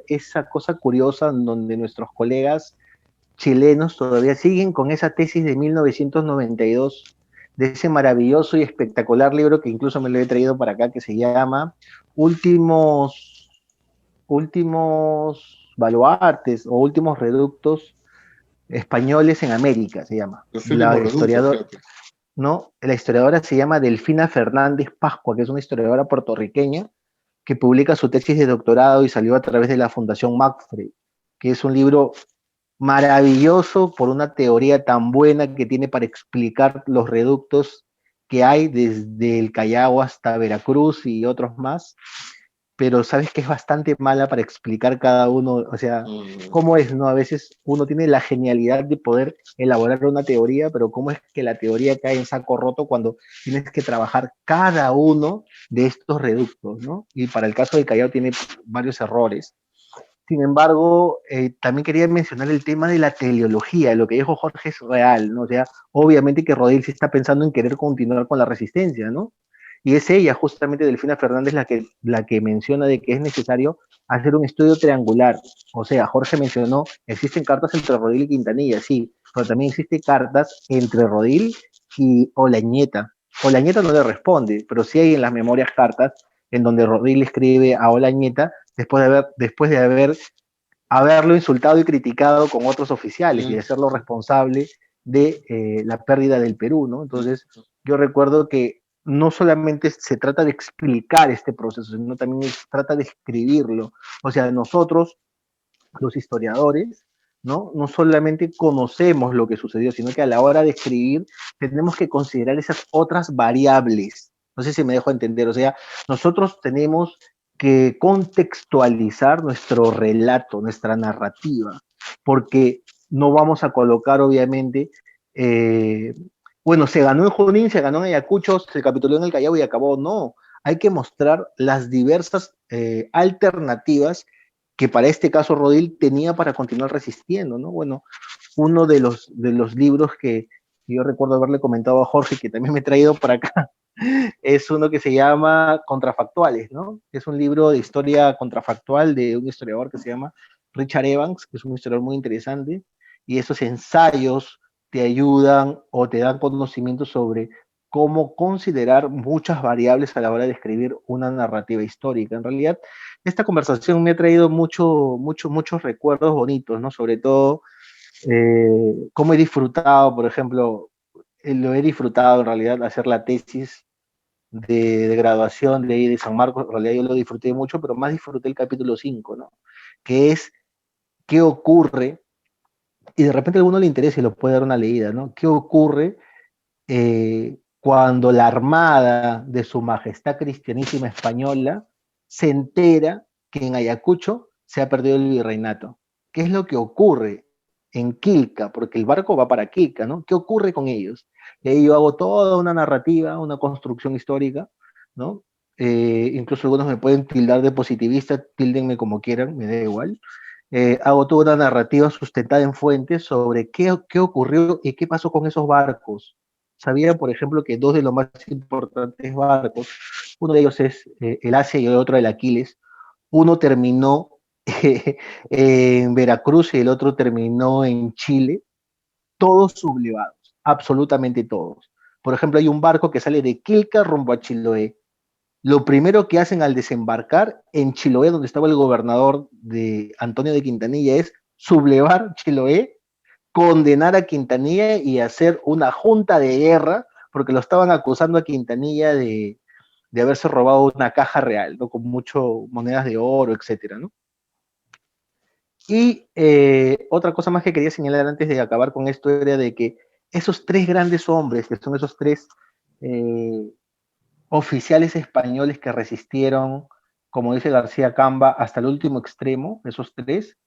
esa cosa curiosa en donde nuestros colegas chilenos todavía siguen con esa tesis de 1992, de ese maravilloso y espectacular libro que incluso me lo he traído para acá, que se llama Últimos baluartes o últimos reductos españoles en América, se llama. La historiadora se llama Delfina Fernández Pascua, que es una historiadora puertorriqueña que publica su tesis de doctorado y salió a través de la Fundación McFrey, que es un libro maravilloso por una teoría tan buena que tiene para explicar los reductos que hay desde el Callao hasta Veracruz y otros más. pero sabes que es bastante mala para explicar cada uno, o sea, cómo es, ¿no? A veces uno tiene la genialidad de poder elaborar una teoría, pero cómo es que la teoría cae en saco roto cuando tienes que trabajar cada uno de estos reductos, ¿no? Y para el caso de Callao tiene varios errores. Sin embargo, también quería mencionar el tema de la teleología. Lo que dijo Jorge es real, ¿no? O sea, obviamente que Rodil sí está pensando en querer continuar con la resistencia, ¿no? Y es ella, justamente Delfina Fernández, la que menciona de que es necesario hacer un estudio triangular. O sea, Jorge mencionó, existen cartas entre Rodil y Quintanilla, sí, pero también existen cartas entre Rodil y Olañeta. Olañeta no le responde, pero sí hay en las memorias cartas en donde Rodil escribe a Olañeta después de haberlo insultado y criticado con otros oficiales y de hacerlo responsable de la pérdida del Perú, ¿no? Entonces, yo recuerdo que no solamente se trata de explicar este proceso, sino también se trata de escribirlo. O sea, nosotros, los historiadores, ¿no? No solamente conocemos lo que sucedió, sino que a la hora de escribir tenemos que considerar esas otras variables. No sé si me dejo entender. O sea, nosotros tenemos que contextualizar nuestro relato, nuestra narrativa, porque no vamos a colocar, obviamente, bueno, se ganó en Junín, se ganó en Ayacucho, se capituló en el Callao y acabó. No, hay que mostrar las diversas alternativas que para este caso Rodil tenía para continuar resistiendo, ¿no? Bueno, uno de los libros que yo recuerdo haberle comentado a Jorge, que también me he traído para acá, es uno que se llama Contrafactuales, ¿no? Es un libro de historia contrafactual de un historiador que se llama Richard Evans, que es un historiador muy interesante, y esos ensayos te ayudan o te dan conocimiento sobre cómo considerar muchas variables a la hora de escribir una narrativa histórica. En realidad, esta conversación me ha traído muchos recuerdos bonitos, ¿no? Sobre todo, cómo he disfrutado, por ejemplo, lo he disfrutado en realidad hacer la tesis de graduación de ahí de San Marcos. En realidad yo lo disfruté mucho, pero más disfruté el capítulo 5, ¿no? Que es qué ocurre, y de repente a alguno le interesa y lo puede dar una leída, ¿no? ¿Qué ocurre cuando la armada de su majestad cristianísima española se entera que en Ayacucho se ha perdido el virreinato? ¿Qué es lo que ocurre en Quilca? Porque el barco va para Quilca, ¿no? ¿Qué ocurre con ellos? Y ahí yo hago toda una narrativa, una construcción histórica, ¿no? Incluso algunos me pueden tildar de positivista, tíldenme como quieran, me da igual. Hago toda una narrativa sustentada en fuentes sobre qué ocurrió y qué pasó con esos barcos. Sabía, por ejemplo, que dos de los más importantes barcos, uno de ellos es el Asia y el otro el Aquiles, uno terminó en Veracruz y el otro terminó en Chile, todos sublevados, absolutamente todos. Por ejemplo, hay un barco que sale de Quilca rumbo a Chiloé. Lo primero que hacen al desembarcar en Chiloé, donde estaba el gobernador de Antonio de Quintanilla, es sublevar Chiloé, condenar a Quintanilla y hacer una junta de guerra, porque lo estaban acusando a Quintanilla de haberse robado una caja real, ¿no? Con mucho monedas de oro, etcétera, ¿no? Y otra cosa más que quería señalar antes de acabar con esto era de que esos tres grandes hombres, que son esos tres oficiales españoles que resistieron, como dice García Camba, hasta el último extremo, esos tres,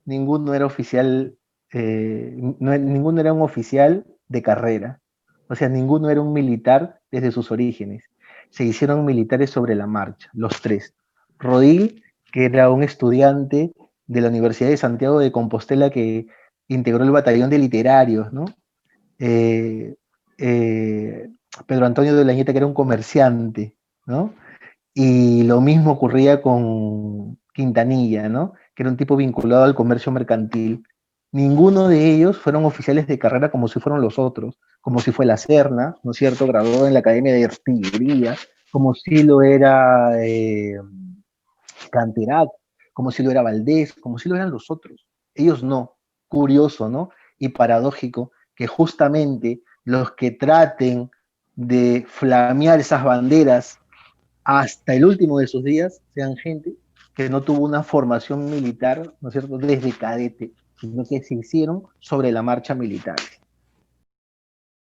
ninguno era oficial, ninguno era un oficial de carrera, o sea, ninguno era un militar desde sus orígenes. Se hicieron militares sobre la marcha, los tres. Rodil, que era un estudiante de la Universidad de Santiago de Compostela que integró el batallón de literarios, ¿no? Eh, eh, Pedro Antonio de Olañeta, que era un comerciante, ¿no? Y lo mismo ocurría con Quintanilla, ¿no? Que era un tipo vinculado al comercio mercantil. Ninguno de ellos fueron oficiales de carrera como si fueron los otros, como si fue la Serna, ¿no es cierto? Graduado en la Academia de Artillería, como si lo era Canterac, como si lo era Valdés, como si lo eran los otros. Ellos no. Curioso, ¿no? Y paradójico que justamente los que traten de flamear esas banderas hasta el último de sus días sean gente que no tuvo una formación militar, ¿no es cierto?, desde cadete, sino que se hicieron sobre la marcha militar.